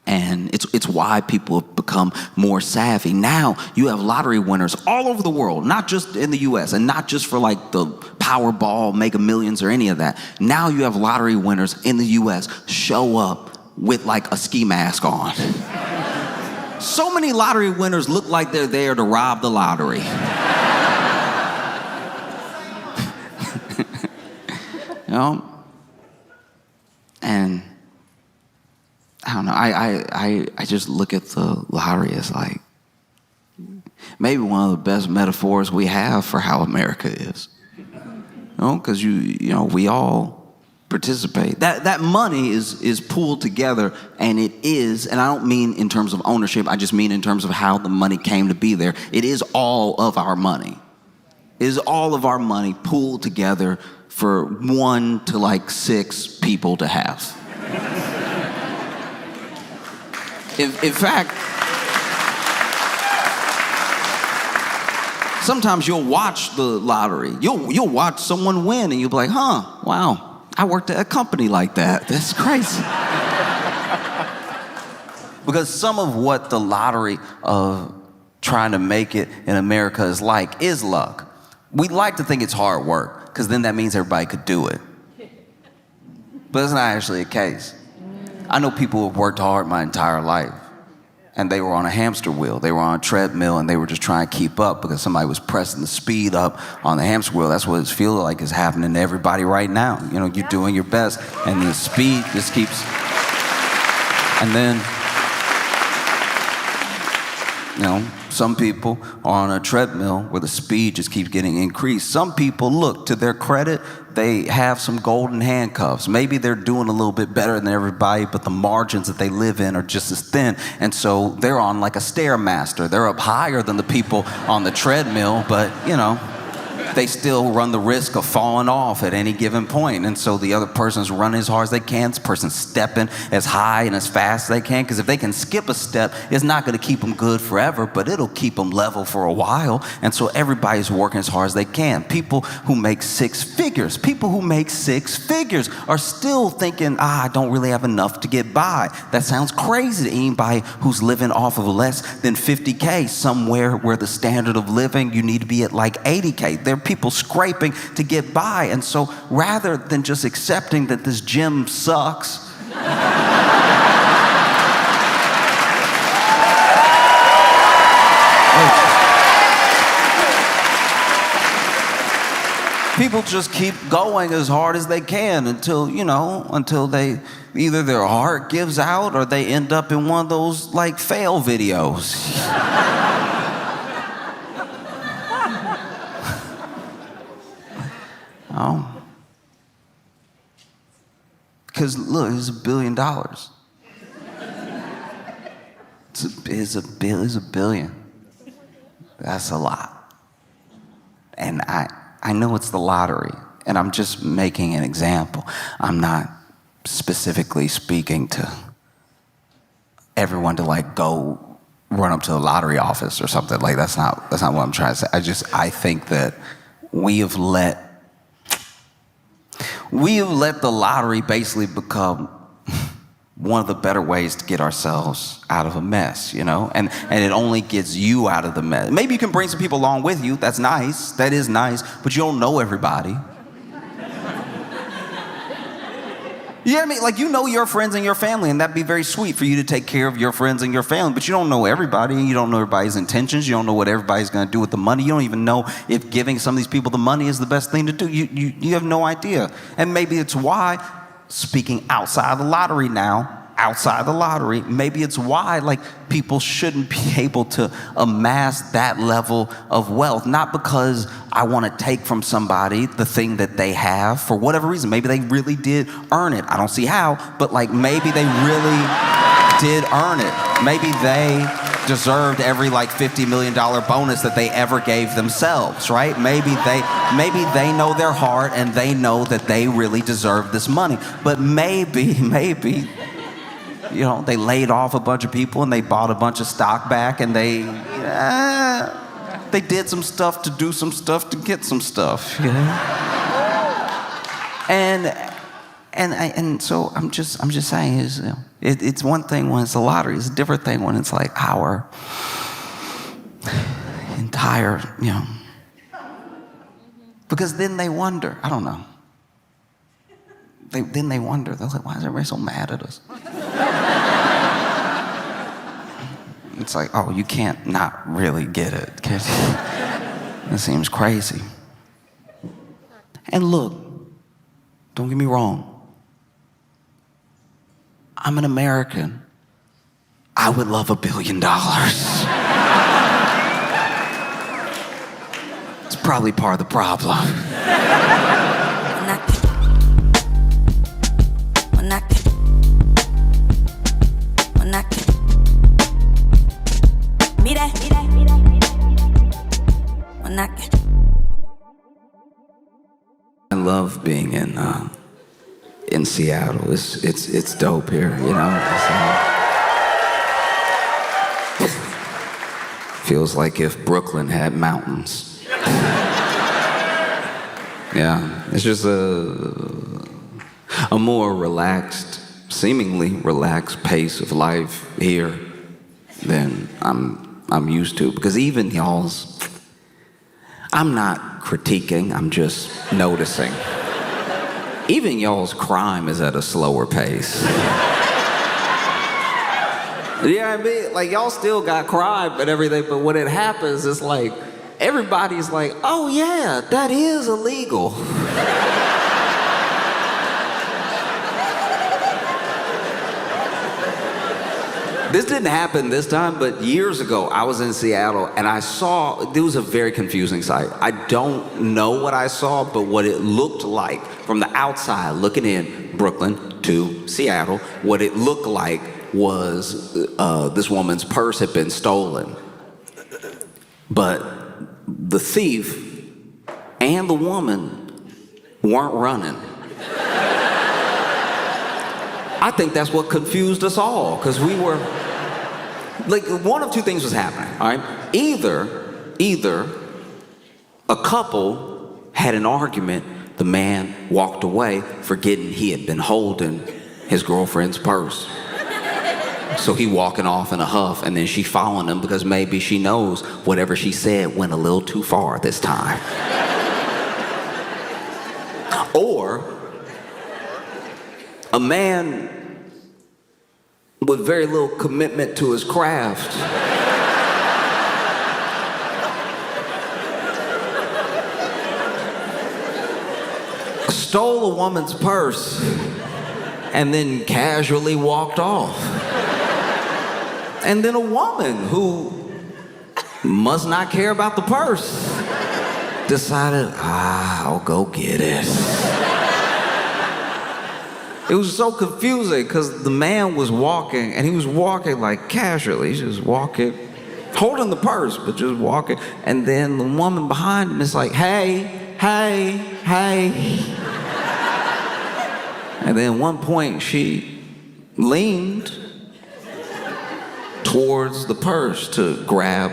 And it's why people have become more savvy. Now you have lottery winners all over the world, not just in the US, and not just for the Powerball, Mega Millions or any of that. Now you have lottery winners in the US show up with a ski mask on. So many lottery winners look like they're there to rob the lottery. And I don't know, I just look at the lottery as maybe one of the best metaphors we have for how America is. Because we all participate. That money is pooled together, and it is, and I don't mean in terms of ownership, I just mean in terms of how the money came to be there. It is all of our money. It is all of our money pooled together for 1 to 6 people to have. In fact, sometimes you'll watch the lottery. You'll watch someone win and you'll be like, wow, I worked at a company like that. That's crazy. Because some of what the lottery of trying to make it in America is luck. We like to think it's hard work, because then that means everybody could do it. But it's not actually the case. I know people who have worked hard my entire life, and they were on a hamster wheel. They were on a treadmill, and they were just trying to keep up because somebody was pressing the speed up on the hamster wheel. That's what it feels like is happening to everybody right now. You know, you're doing your best, and the speed just keeps... And then, you know, some people are on a treadmill where the speed just keeps getting increased. Some people, look, to their credit, they have some golden handcuffs. Maybe they're doing a little bit better than everybody, but the margins that they live in are just as thin. And so they're on like a Stairmaster. They're up higher than the people on the treadmill, but, you know, they still run the risk of falling off at any given point. And so the other person's running as hard as they can. This person's stepping as high and as fast as they can, because if they can skip a step, it's not going to keep them good forever, but it'll keep them level for a while. And so everybody's working as hard as they can. People who make six figures are still thinking, I don't really have enough to get by. That sounds crazy to anybody who's living off of less than 50K, somewhere where the standard of living, you need to be at like 80K. There are people scraping to get by. And so rather than just accepting that this gym sucks, people just keep going as hard as they can until, you know, until they, either their heart gives out or they end up in one of those like fail videos. Because look, it's $1 billion. It's a billion. That's a lot. And I know it's the lottery, and I'm just making an example. I'm not specifically speaking to everyone to like go run up to the lottery office or something. Like that's not what I'm trying to say. I think that we have let the lottery basically become one of the better ways to get ourselves out of a mess, you know? And it only gets you out of the mess. Maybe you can bring some people along with you. That's nice. That is nice. But you don't know everybody. You know what I mean? Like, you know your friends and your family, and that'd be very sweet for you to take care of your friends and your family, but you don't know everybody, and you don't know everybody's intentions. You don't know what everybody's going to do with the money. You don't even know if giving some of these people the money is the best thing to do. You have no idea. And maybe it's why, speaking outside the lottery now, maybe it's why like people shouldn't be able to amass that level of wealth. Not because I want to take from somebody the thing that they have for whatever reason. Maybe they really did earn it. I don't see how, but like maybe they really did earn it. Maybe they deserved every like $50 million bonus that they ever gave themselves, right? Maybe they know their heart and they know that they really deserve this money. But maybe you know, they laid off a bunch of people and they bought a bunch of stock back and they did some stuff to do some stuff to get some stuff, you know? And so I'm just saying is, you know, it's one thing when it's a lottery, it's a different thing when it's like our entire, you know, because then they wonder, I don't know. Then they wonder, they're like, why is everybody so mad at us? It's like, oh, you can't not really get it. It seems crazy. And look, don't get me wrong. I'm an American. I would love $1 billion. It's probably part of the problem. I love being in Seattle. It's dope here, you know. Feels like if Brooklyn had mountains. Yeah, it's just a more relaxed, seemingly relaxed pace of life here than I'm used to. Because even I'm not critiquing, I'm just noticing. Even y'all's crime is at a slower pace. You know what I mean? Like, y'all still got crime and everything, but when it happens, it's like, everybody's like, oh yeah, that is illegal. This didn't happen this time, but years ago, I was in Seattle and I saw, it was a very confusing sight. I don't know what I saw, but what it looked like from the outside, looking in Brooklyn to Seattle, what it looked like was this woman's purse had been stolen. But the thief and the woman weren't running. I think that's what confused us all, because we were, like, one of two things was happening, all right? Either a couple had an argument, the man walked away forgetting he had been holding his girlfriend's purse. So he walking off in a huff, and then she following him because maybe she knows whatever she said went a little too far this time. Or a man with very little commitment to his craft stole a woman's purse and then casually walked off. And then a woman who must not care about the purse decided, I'll go get it. It was so confusing because the man was walking, and he was walking like casually. He's just walking, holding the purse, but just walking. And then the woman behind him is like, hey, hey, hey. And then at one point she leaned towards the purse to grab,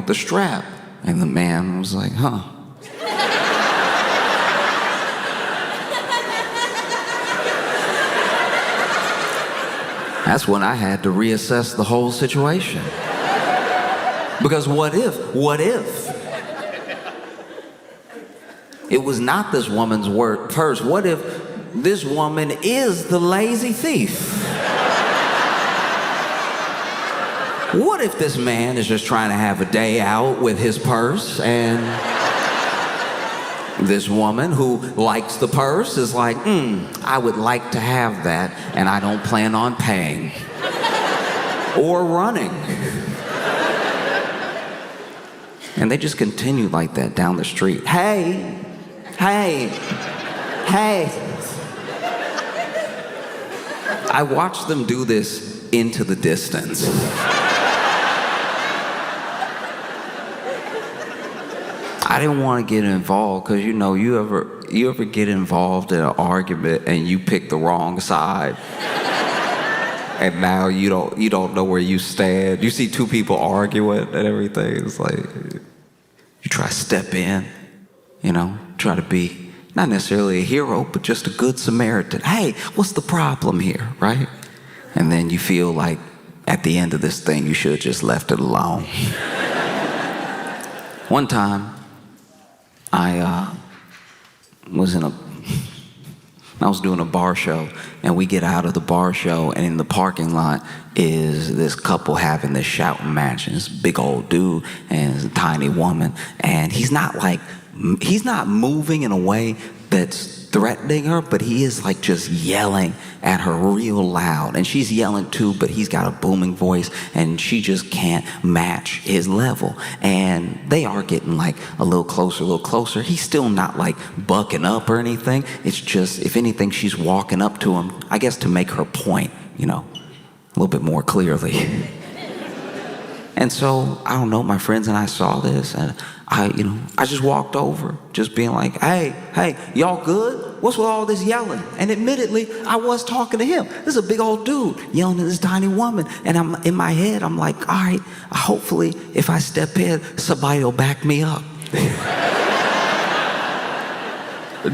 the strap. And the man was like, huh. That's when I had to reassess the whole situation. Because what if it was not this woman's purse? What if this woman is the lazy thief? What if this man is just trying to have a day out with his purse, and this woman who likes the purse is like, I would like to have that, and I don't plan on paying or running. And they just continue like that down the street. Hey, hey, hey. I watched them do this into the distance. I didn't want to get involved because you ever get involved in an argument and you pick the wrong side, and now you don't know where you stand. You see two people arguing and everything. It's like you try to step in, try to be not necessarily a hero, but just a good Samaritan. Hey, what's the problem here, right? And then you feel like at the end of this thing you should have just left it alone. One time, I was doing a bar show, and we get out of the bar show, and in the parking lot is this couple having this shouting match, and this big old dude and this tiny woman, and he's not moving in a way that's threatening her, but he is like just yelling at her real loud, and she's yelling too, but he's got a booming voice, and she just can't match his level. And they are getting like a little closer. He's still not like bucking up or anything. It's just, if anything, she's walking up to him, I guess to make her point, a little bit more clearly. And so, I don't know, my friends and I saw this, and I just walked over, just being like, hey, y'all good? What's with all this yelling? And admittedly, I was talking to him. This is a big old dude yelling at this tiny woman. And I'm in my head, I'm like, all right, hopefully if I step in, somebody will back me up. Do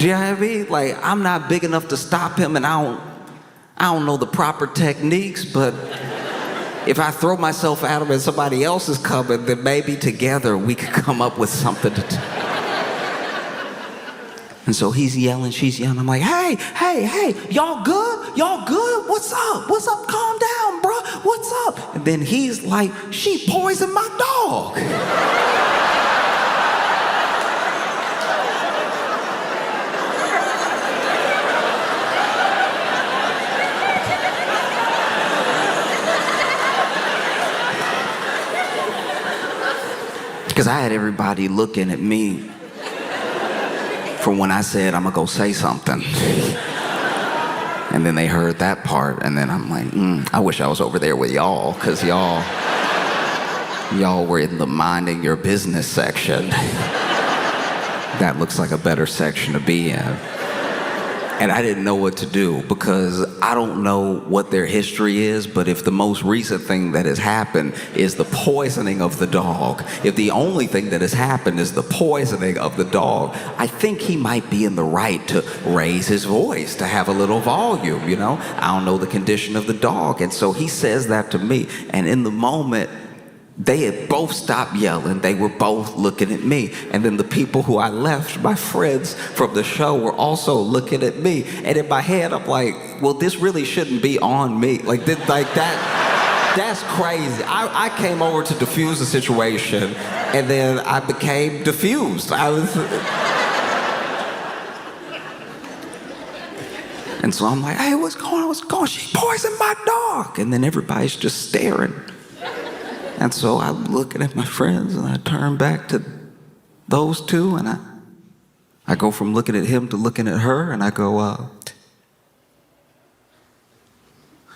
you know what I mean? Like, I'm not big enough to stop him, and I don't know the proper techniques, but if I throw myself at him and somebody else is coming, then maybe together we could come up with something to do. And so he's yelling, she's yelling. I'm like, hey, hey, hey, y'all good? Y'all good? What's up? What's up? Calm down, bro. What's up? And then he's like, she poisoned my dog. Because I had everybody looking at me from when I said I'm gonna go say something. And then they heard that part, and then I'm like, I wish I was over there with y'all, because y'all were in the minding your business section. That looks like a better section to be in. And I didn't know what to do, because I don't know what their history is, but if the most recent thing that has happened is the poisoning of the dog, if the only thing that has happened is the poisoning of the dog, I think he might be in the right to raise his voice, to have a little volume, you know? I don't know the condition of the dog. And so he says that to me, and in the moment, they had both stopped yelling. They were both looking at me. And then the people who I left, my friends from the show, were also looking at me. And in my head, I'm like, well, this really shouldn't be on me. Like that's crazy. I came over to diffuse the situation, and then I became diffused. And so I'm like, hey, what's going on? What's going on? She poisoned my dog. And then everybody's just staring. And so I'm looking at my friends, and I turn back to those two, and I go from looking at him to looking at her, and I go,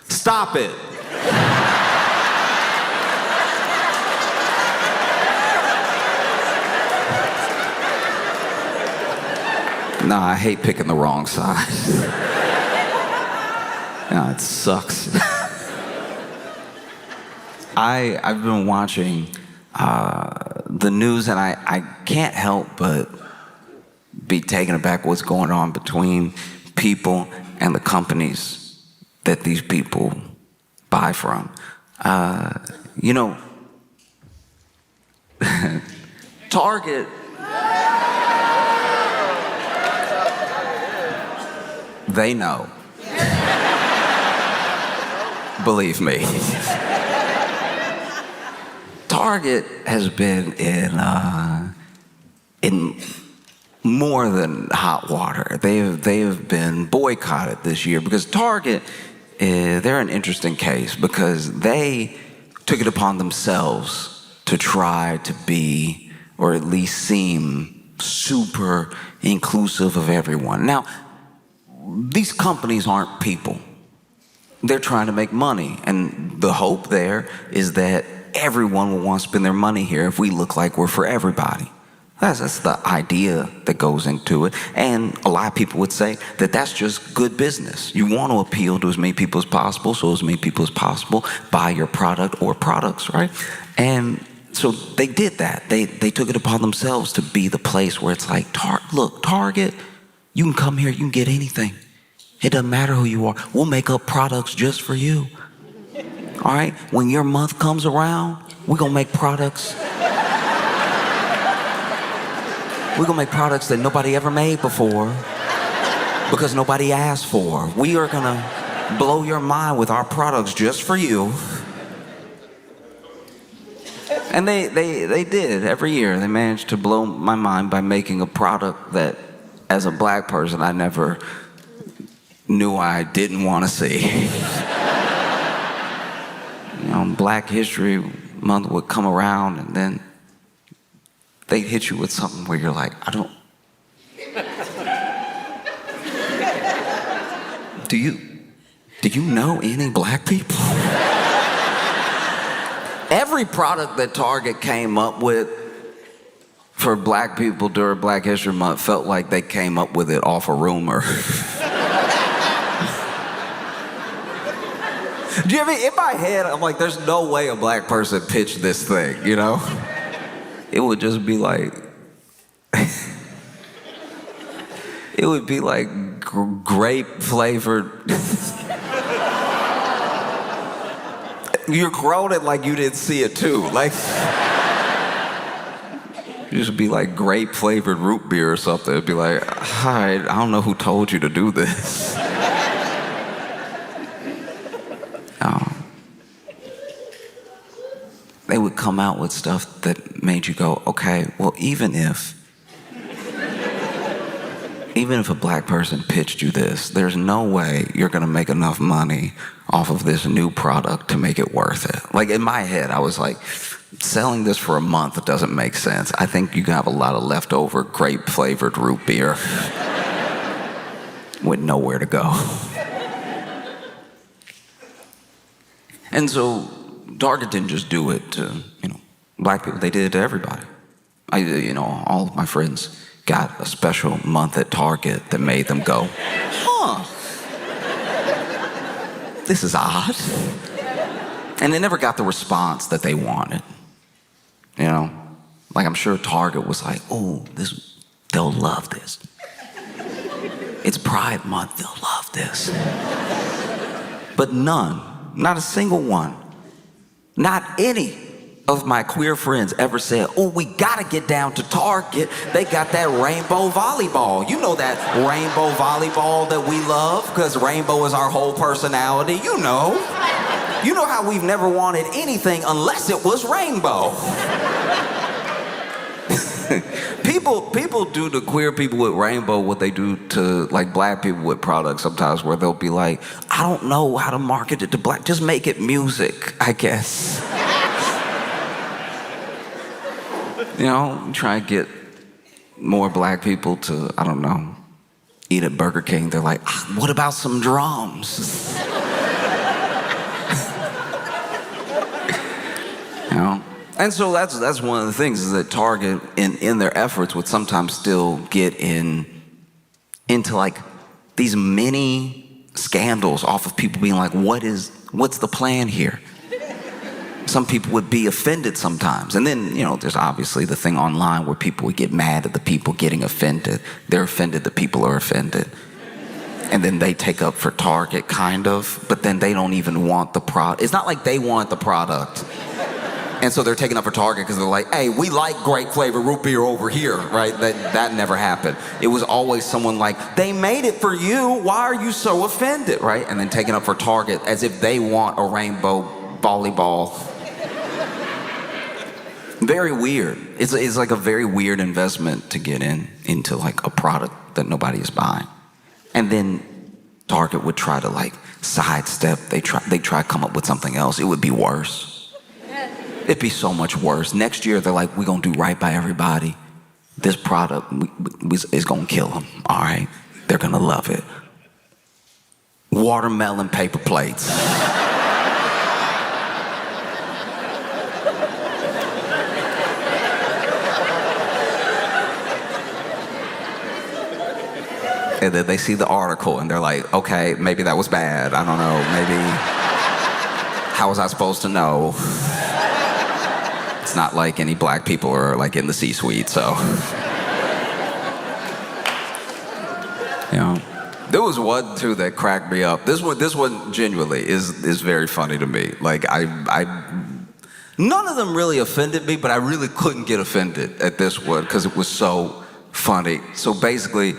stop it. Nah, I hate picking the wrong side. Nah, it sucks. I've been watching the news, and I can't help but be taken aback what's going on between people and the companies that these people buy from. You know, Target, they know. Believe me. Target has been in more than hot water. They have been boycotted this year because Target, they're an interesting case because they took it upon themselves to try to be, or at least seem, super inclusive of everyone. Now, these companies aren't people. They're trying to make money, and the hope there is that everyone will want to spend their money here if we look like we're for everybody. That's the idea that goes into it. And a lot of people would say that that's just good business. You want to appeal to as many people as possible, so as many people as possible buy your product or products, right? And so they did that. They took it upon themselves to be the place where it's like, look, Target, you can come here, you can get anything. It doesn't matter who you are. We'll make up products just for you. All right? When your month comes around, we're going to make products. We're going to make products that nobody ever made before because nobody asked for. We are going to blow your mind with our products just for you. And they did every year. They managed to blow my mind by making a product that, as a black person, I never knew I didn't want to see. You know, Black History Month would come around, and then they'd hit you with something where you're like, do you know any black people? Every product that Target came up with for black people during Black History Month felt like they came up with it off a rumor. Do you ever, in my head, I'm like, there's no way a black person pitched this thing, you know? It would just be like, it would be like grape flavored. You're groaning like you didn't see it too. Like, It used to be like grape flavored root beer or something. It'd be like, hi, I don't know who told you to do this. They would come out with stuff that made you go, okay, well, even if a black person pitched you this, there's no way you're gonna make enough money off of this new product to make it worth it. Like in my head, I was like, selling this for a month doesn't make sense. I think you can have a lot of leftover grape flavored root beer with nowhere to go. And so Target didn't just do it to, black people. They did it to everybody. All of my friends got a special month at Target that made them go, huh, this is odd. And they never got the response that they wanted. Like I'm sure Target was like, oh, they'll love this. It's Pride Month, they'll love this. But none, not a single one, not any of my queer friends ever said, oh, we gotta get down to Target. They got that rainbow volleyball. You know that rainbow volleyball that we love, because rainbow is our whole personality. You know how we've never wanted anything unless it was rainbow. People do to queer people with rainbow what they do to like black people with products sometimes, where they'll be like, I don't know how to market it to black, just make it music, I guess. Try and get more black people to, I don't know, eat at Burger King. They're like, what about some drums? And so that's one of the things, is that Target in their efforts would sometimes still get into like these mini scandals off of people being like, what's the plan here? Some people would be offended sometimes. And then, there's obviously the thing online where people would get mad at the people getting offended. They're offended, the people are offended. And then they take up for Target, kind of, but then they don't even want the product. It's not like they want the product. And so they're taking up for Target because they're like, hey, we like grape flavor root beer over here, right? That never happened. It was always someone like, they made it for you, why are you so offended, right? And then taking up for Target as if they want a rainbow volleyball. Very weird. It's like a very weird investment to get into like a product that nobody is buying. And then Target would try to like sidestep. They try to come up with something else. It would be worse. It'd be so much worse. Next year, they're like, we're going to do right by everybody. This product is going to kill them, all right? They're going to love it. Watermelon paper plates. And then they see the article, and they're like, okay, maybe that was bad. I don't know, maybe, how was I supposed to know? It's not like any black people are like in the C-suite, so. There was one too that cracked me up. This one genuinely is very funny to me. Like none of them really offended me, but I really couldn't get offended at this one because it was so funny. So basically,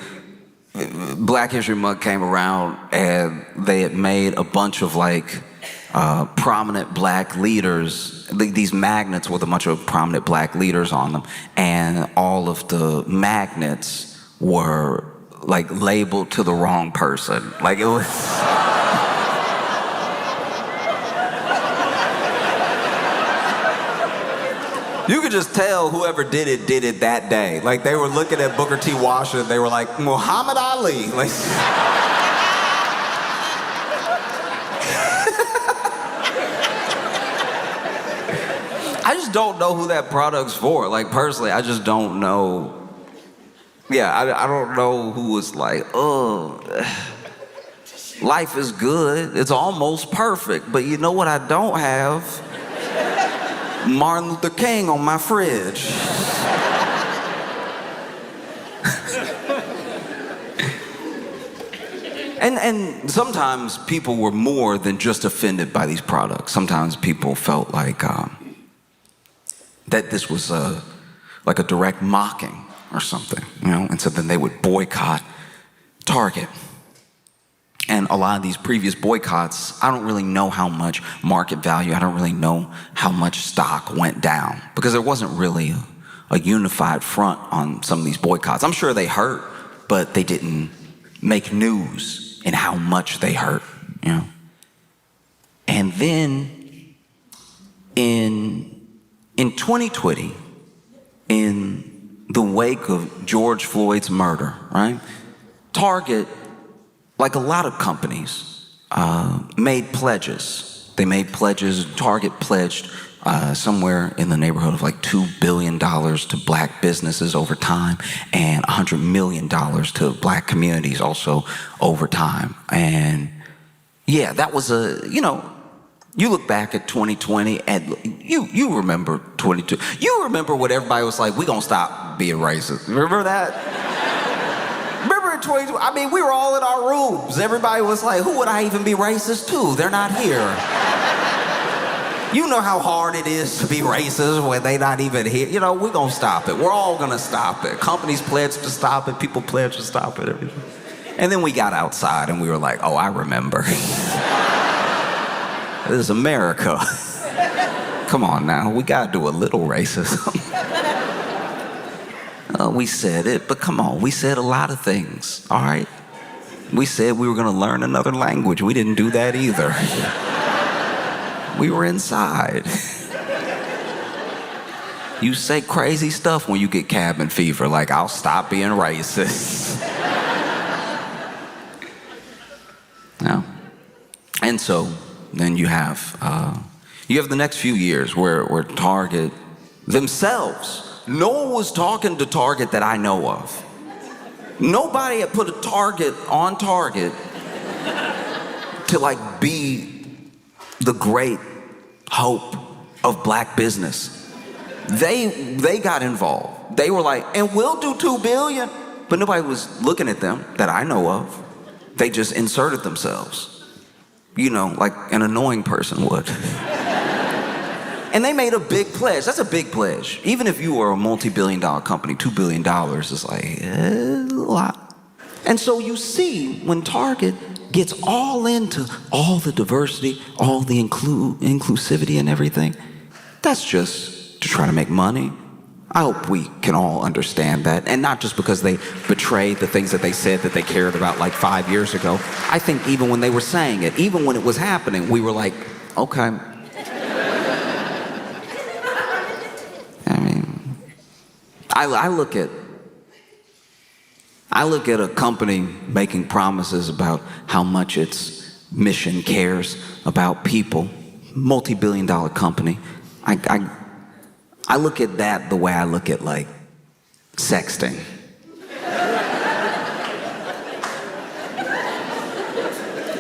Black History Month came around and they had made a bunch of like prominent black leaders, these magnets with a bunch of prominent black leaders on them, and all of the magnets were like labeled to the wrong person. Like it was you could just tell whoever did it that day. Like they were looking at Booker T. Washington, they were like, Muhammad Ali. Like I just don't know who that product's for. Like personally, I just don't know. Yeah, I don't know who was like, oh, life is good. It's almost perfect. But you know what I don't have? Martin Luther King on my fridge. And sometimes people were more than just offended by these products. Sometimes people felt like that this was a like a direct mocking or something, you know? And so then they would boycott Target. And a lot of these previous boycotts, I don't really know how much market value, I don't really know how much stock went down, because there wasn't really a unified front on some of these boycotts. I'm sure they hurt, but they didn't make news in how much they hurt, you know? And then in 2020, in the wake of George Floyd's murder, right? Target, like a lot of companies, made pledges. They made pledges. Target pledged somewhere in the neighborhood of like $2 billion to black businesses over time, and $100 million to black communities also over time. And yeah, that was you look back at 2020 and you remember 22. You remember what everybody was like, we gonna stop being racist. Remember that? Remember in 2020, I mean, we were all in our rooms. Everybody was like, who would I even be racist to? They're not here. You know how hard it is to be racist when they not even here. You know, we're gonna stop it. We're all gonna stop it. Companies pledged to stop it. People pledged to stop it. Everything. And then we got outside and we were like, oh, I remember. This is America. Come on now, we gotta do a little racism. We said it, but come on, we said a lot of things, all right? We said we were gonna learn another language. We didn't do that either. We were inside. You say crazy stuff when you get cabin fever, like, I'll stop being racist. No. And so then you have the next few years where Target themselves, no one was talking to Target that I know of. Nobody had put a target on Target to like be the great hope of black business. They got involved. They were like, and we'll do $2 billion. But nobody was looking at them that I know of. They just inserted themselves. You know, like an annoying person would. And they made a big pledge. That's a big pledge. Even if you were a multi-billion-dollar company, $2 billion is like a lot. And so you see when Target gets all into all the diversity, all the inclusivity and everything, that's just to try to make money. I hope we can all understand that, and not just because they betrayed the things that they said that they cared about like 5 years ago. I think even when they were saying it, even when it was happening, we were like, okay. I mean, I look at a company making promises about how much its mission cares about people, multi-billion-dollar company. I look at that the way I look at, like, sexting.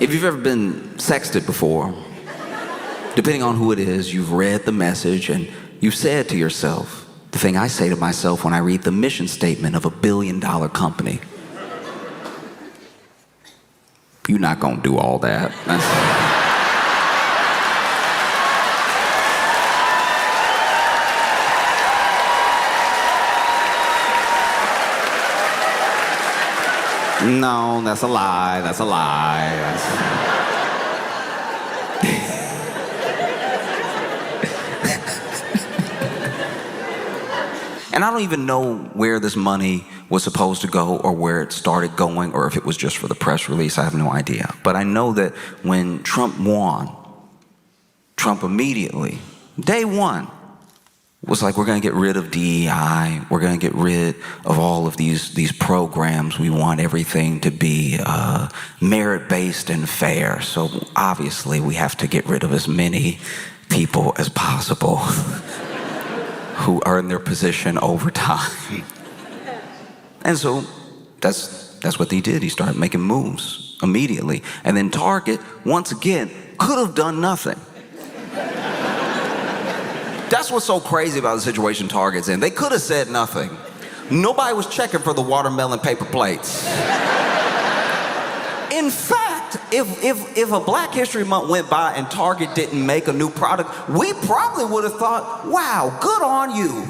If you've ever been sexted before, depending on who it is, you've read the message and you've said to yourself, the thing I say to myself when I read the mission statement of a billion-dollar company, you're not gonna do all that. No, that's a lie. That's a lie. And I don't even know where this money was supposed to go or where it started going or if it was just for the press release. I have no idea. But I know that when Trump won, Trump immediately, day one, was like, we're gonna get rid of DEI, we're gonna get rid of all of these programs, we want everything to be merit-based and fair, so obviously we have to get rid of as many people as possible who earn their position over time. And so that's what he did. He started making moves immediately. And then Target, once again, could have done nothing. That's what's so crazy about the situation Target's in. They could have said nothing. Nobody was checking for the watermelon paper plates. In fact, if a Black History Month went by and Target didn't make a new product, we probably would have thought, wow, good on you.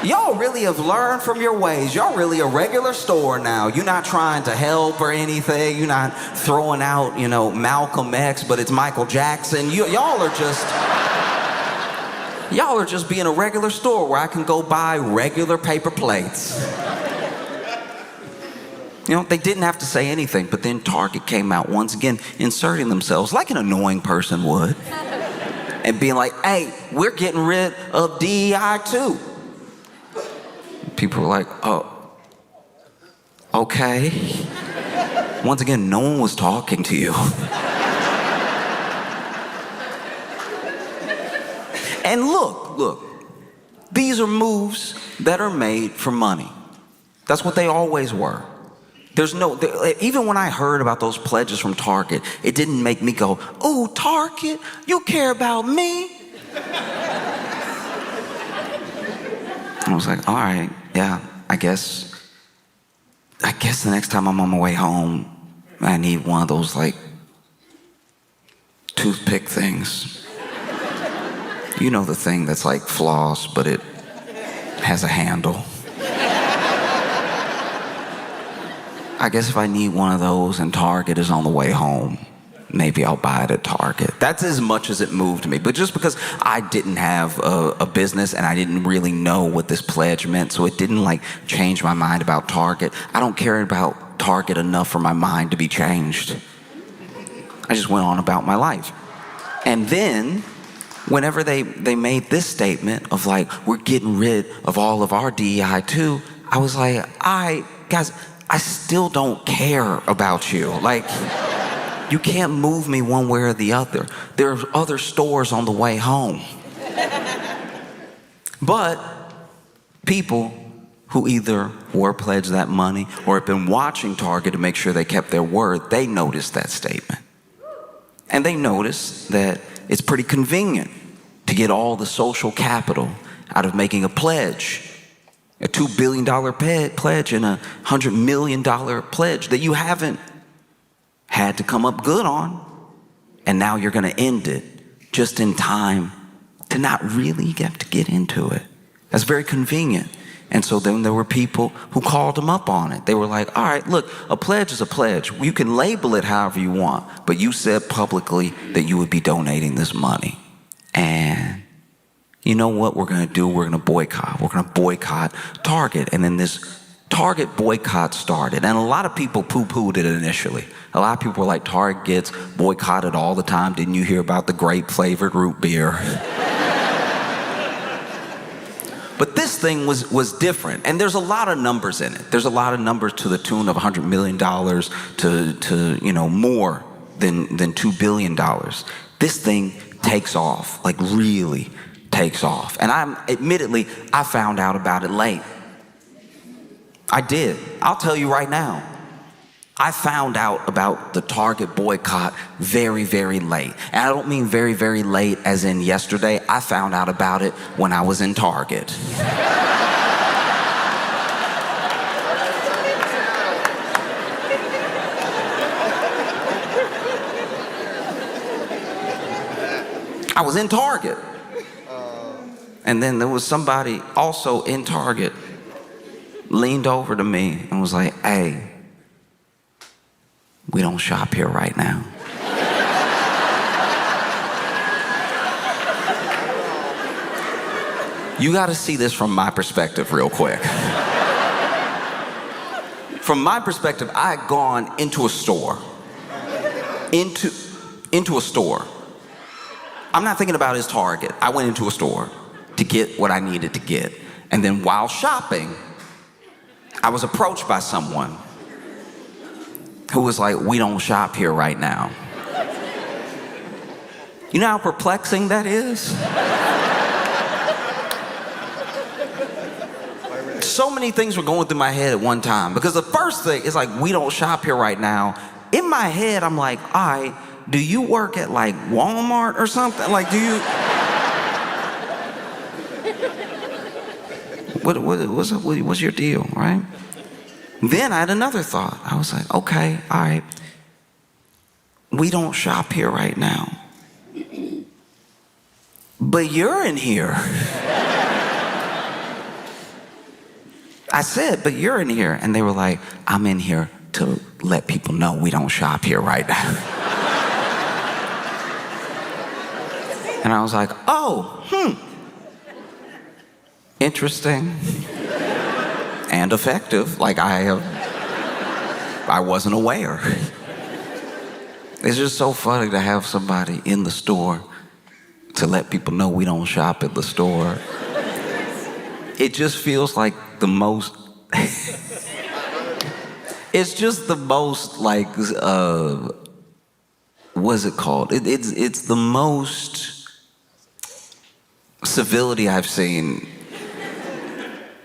Y'all really have learned from your ways. Y'all really a regular store now. You're not trying to help or anything. You're not throwing out, Malcolm X, but it's Michael Jackson. Y'all are just being a regular store where I can go buy regular paper plates. They didn't have to say anything, but then Target came out once again, inserting themselves like an annoying person would, and being like, hey, we're getting rid of DEI too. People were like, oh, okay. Once again, no one was talking to you. And look, these are moves that are made for money. That's what they always were. Even when I heard about those pledges from Target, it didn't make me go, oh, Target, you care about me? I was like, all right, yeah, I guess the next time I'm on my way home, I need one of those, toothpick things. You know, the thing that's like floss, but it has a handle. I guess if I need one of those and Target is on the way home, maybe I'll buy it at Target. That's as much as it moved me. But just because I didn't have a business and I didn't really know what this pledge meant, so it didn't change my mind about Target. I don't care about Target enough for my mind to be changed. I just went on about my life. And then, whenever they made this statement of we're getting rid of all of our DEI too, I was like, guys, I still don't care about you. You can't move me one way or the other. There are other stores on the way home. But people who either were pledged that money or have been watching Target to make sure they kept their word, they noticed that statement. And they noticed that it's pretty convenient to get all the social capital out of making a pledge. A $2 billion pledge and a $100 million pledge that you haven't had to come up good on, and now you're going to end it just in time to not really have to get into it. That's very convenient. And so then there were people who called them up on it. They were like, all right, look, a pledge is a pledge. You can label it however you want, but you said publicly that you would be donating this money. And you know what we're going to do? We're going to boycott. We're going to boycott Target. And then this Target boycott started. And a lot of people poo-pooed it initially. A lot of people were like, Target gets boycotted all the time. Didn't you hear about the grape-flavored root beer? But this thing was different. And there's a lot of numbers in it. There's a lot of numbers to the tune of $100 million to more than $2 billion. This thing takes off, really takes off. And I found out about it late. I did. I'll tell you right now. I found out about the Target boycott very, very late. And I don't mean very, very late as in yesterday. I found out about it when I was in Target. I was in Target. And then there was somebody also in Target leaned over to me and was like, hey, we don't shop here right now. You got to see this from my perspective real quick. From my perspective, I had gone into a store. Into a store. I'm not thinking about his Target. I went into a store to get what I needed to get. And then while shopping, I was approached by someone who was like, we don't shop here right now. You know how perplexing that is? So many things were going through my head at one time, because the first thing is we don't shop here right now. In my head, I'm like, all right, do you work at Walmart or something? Do you? What's your deal, right? Then I had another thought. I was like, okay, all right. We don't shop here right now. But you're in here. I said, but you're in here. And they were like, I'm in here to let people know we don't shop here right now. And I was like, oh, interesting and effective. Like I wasn't aware. It's just so funny to have somebody in the store to let people know we don't shop at the store. It just feels like the most, it's just the most like, what's it called? It's the most civility I've seen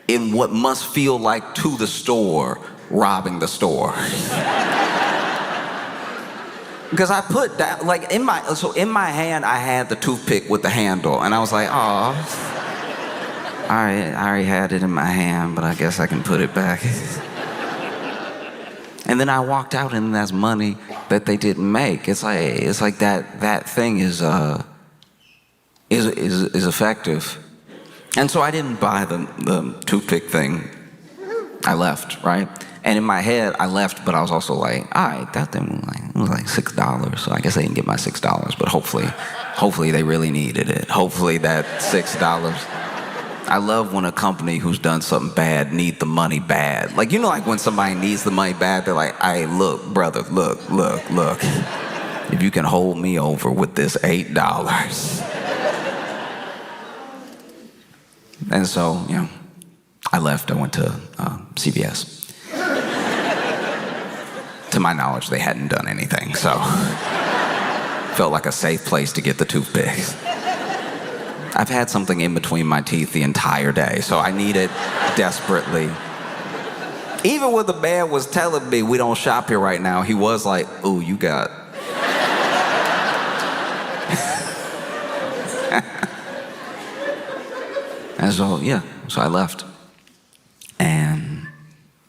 in what must feel like to the store, robbing the store. Because I put that, like in my hand, I had the toothpick with the handle, and I was like, oh, I already had it in my hand, but I guess I can put it back. And then I walked out, and that's money that they didn't make. It's like that thing is effective. And so I didn't buy the toothpick thing. I left, right? And in my head, I left, but I was also like, all right, that thing was like $6, so I guess they didn't get my $6, but hopefully they really needed it. Hopefully that $6. I love when a company who's done something bad need the money bad. Like, you know, like when somebody needs the money bad, they're like, hey, look, brother, look. If you can hold me over with this $8. And so, you know, I left. I went to CVS. To my knowledge, they hadn't done anything, so felt like a safe place to get the toothpicks. I've had something in between my teeth the entire day, so I need it desperately. Even when the man was telling me we don't shop here right now, he was like, ooh, you got... And so, yeah, so I left. And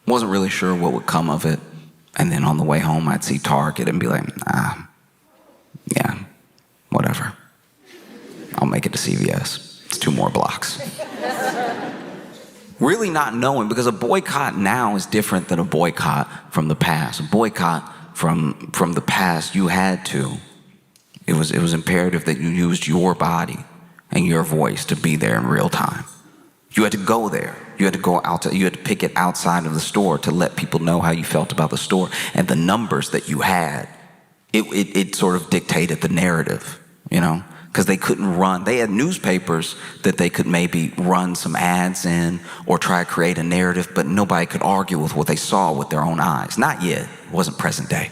wasn't really sure what would come of it. And then on the way home, I'd see Target and be like, yeah, whatever. I'll make it to CVS. It's 2 more blocks. Really not knowing, because a boycott now is different than a boycott from the past. A boycott from the past, you had to. It was imperative that you used your body and your voice to be there in real time. You had to go there. You had to go out. You had to pick it outside of the store to let people know how you felt about the store. And the numbers that you had, it sort of dictated the narrative, you know? Because they couldn't run. They had newspapers that they could maybe run some ads in or try to create a narrative, but nobody could argue with what they saw with their own eyes. Not yet. It wasn't present day.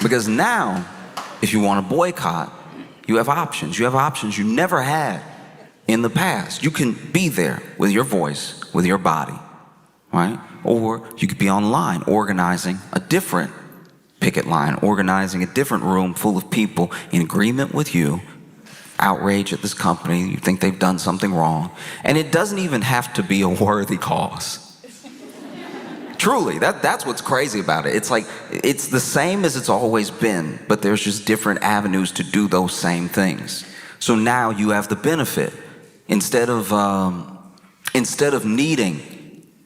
Because now, if you want to boycott, you have options. You have options you never had in the past. You can be there with your voice, with your body, right? Or you could be online organizing a different picket line, organizing a different room full of people in agreement with you, outrage at this company, you think they've done something wrong. And it doesn't even have to be a worthy cause. Truly, that's what's crazy about it. It's like, it's the same as it's always been, but there's just different avenues to do those same things. So now you have the benefit. Instead of needing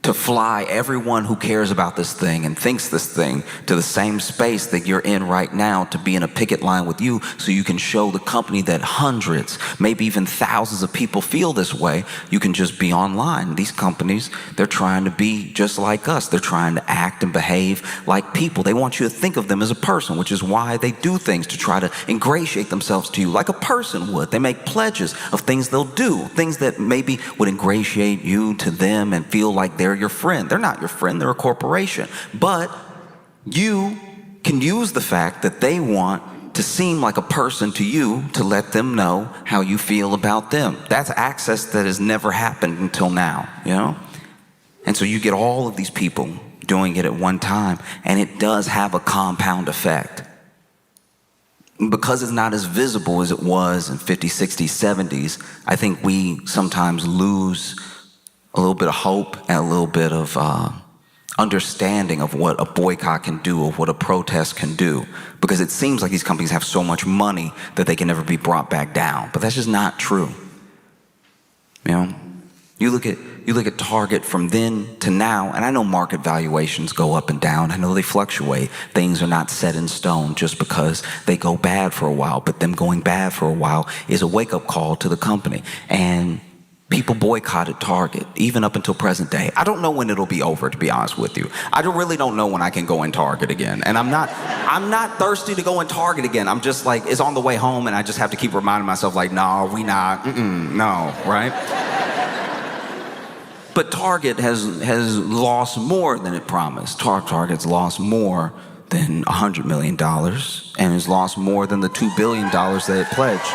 to fly everyone who cares about this thing and thinks this thing to the same space that you're in right now to be in a picket line with you, so you can show the company that hundreds, maybe even thousands of people feel this way, you can just be online. These companies, they're trying to be just like us. They're trying to act and behave like people. They want you to think of them as a person, which is why they do things to try to ingratiate themselves to you like a person would. They make pledges of things they'll do, things that maybe would ingratiate you to them and feel like they're your friend. They're not your friend, they're a corporation. But you can use the fact that they want to seem like a person to you to let them know how you feel about them. That's access that has never happened until now, you know? And so you get all of these people doing it at one time, and it does have a compound effect. Because it's not as visible as it was in 50s, 60s, 70s, I think we sometimes lose a little bit of hope and a little bit of understanding of what a boycott can do, of what a protest can do, because it seems like these companies have so much money that they can never be brought back down. But that's just not true. You know, you look at Target from then to now, and I know market valuations go up and down. I know they fluctuate. Things are not set in stone just because they go bad for a while. But them going bad for a while is a wake-up call to the company. And people boycotted Target, even up until present day. I don't know when it'll be over, to be honest with you. I really don't know when I can go in Target again. And I'm not thirsty to go in Target again. I'm just like, it's on the way home, and I just have to keep reminding myself, like, no, we not, no, right? But Target has lost more than it promised. Target's lost more than $100 million, and has lost more than the $2 billion that it pledged.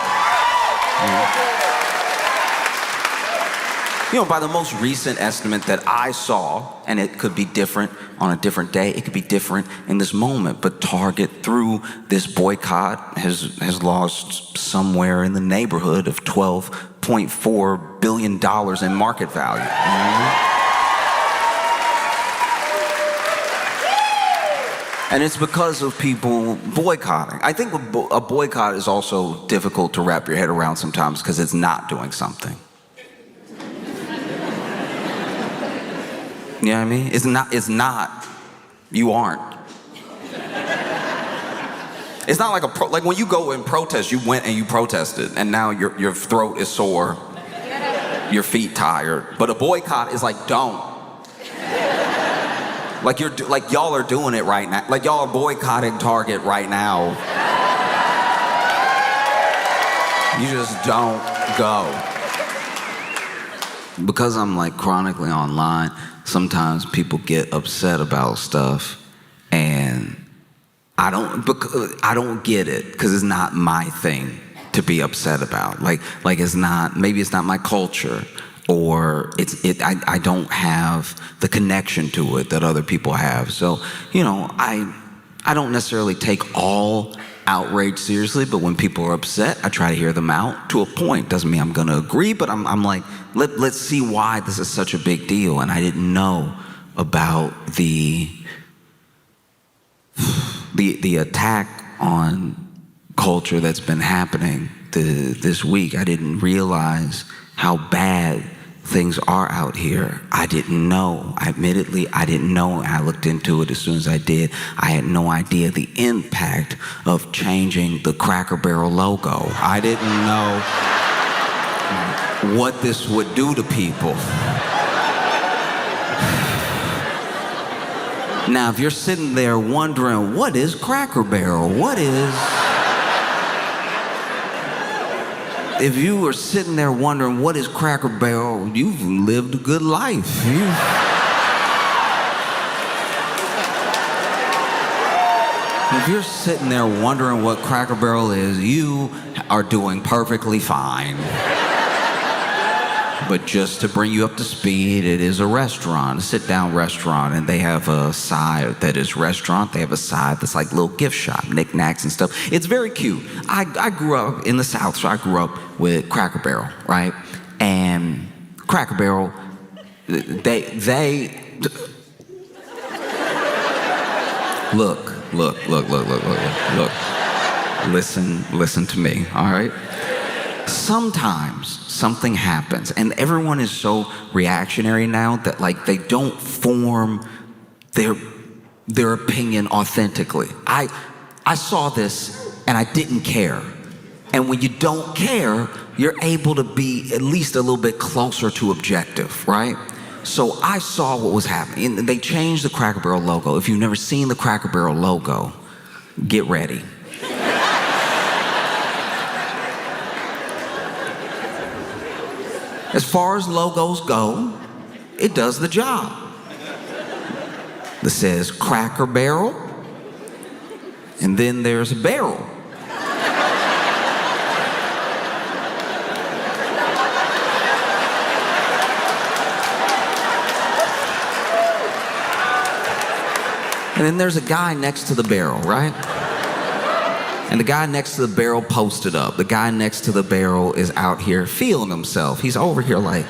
You know, by the most recent estimate that I saw, and it could be different on a different day, it could be different in this moment, but Target, through this boycott, has lost somewhere in the neighborhood of $12.4 billion in market value. And it's because of people boycotting. I think a boycott is also difficult to wrap your head around sometimes because it's not doing something. You know what I mean? It's not, you aren't. It's not like like when you go and protest, you went and you protested, and now your throat is sore, your feet tired. But a boycott is like, don't. Like y'all are doing it right now. Like y'all are boycotting Target right now. You just don't go. Because I'm like chronically online, sometimes people get upset about stuff, and I don't get it because it's not my thing to be upset about. Like it's not, maybe it's not my culture, or I don't have the connection to it that other people have. So, you know, I don't necessarily take all outrage seriously, but when people are upset, I try to hear them out to a point. Doesn't mean I'm going to agree, but I'm like, let's see why this is such a big deal. And I didn't know about the attack on culture that's been happening this week. I didn't realize how bad things are out here. I didn't know. Admittedly, I didn't know. I looked into it as soon as I did. I had no idea the impact of changing the Cracker Barrel logo. I didn't know what this would do to people. Now, if you're sitting there wondering, what is Cracker Barrel? If you were sitting there wondering, what is Cracker Barrel? You've lived a good life. If you're sitting there wondering what Cracker Barrel is, you are doing perfectly fine. But just to bring you up to speed, it is a restaurant, a sit-down restaurant, and they have a side that is restaurant. They have a side that's like little gift shop, knickknacks and stuff. It's very cute. I grew up in the South, so I grew up with Cracker Barrel, right? And Cracker Barrel, they look. Listen to me, all right? Sometimes something happens, and everyone is so reactionary now that like they don't form their opinion authentically. I saw this and I didn't care. And when you don't care, you're able to be at least a little bit closer to objective, right? So I saw what was happening. And they changed the Cracker Barrel logo. If you've never seen the Cracker Barrel logo, get ready. As far as logos go, it does the job. It says Cracker Barrel, and then there's a barrel. And then there's a guy next to the barrel, right? And the guy next to the barrel posted up. The guy next to the barrel is out here feeling himself. He's over here like.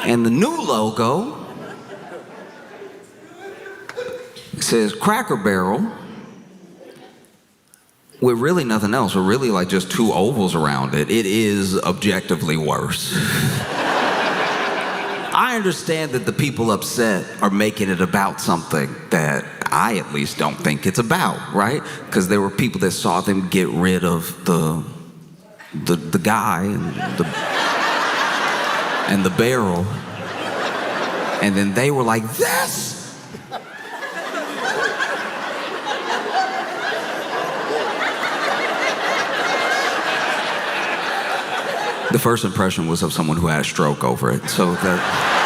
And the new logo says Cracker Barrel with really nothing else, or really like just two ovals around it. It is objectively worse. I understand that the people upset are making it about something that I at least don't think it's about, right? Because there were people that saw them get rid of the guy and the barrel, and then they were like, this. The first impression was of someone who had a stroke over it, so that.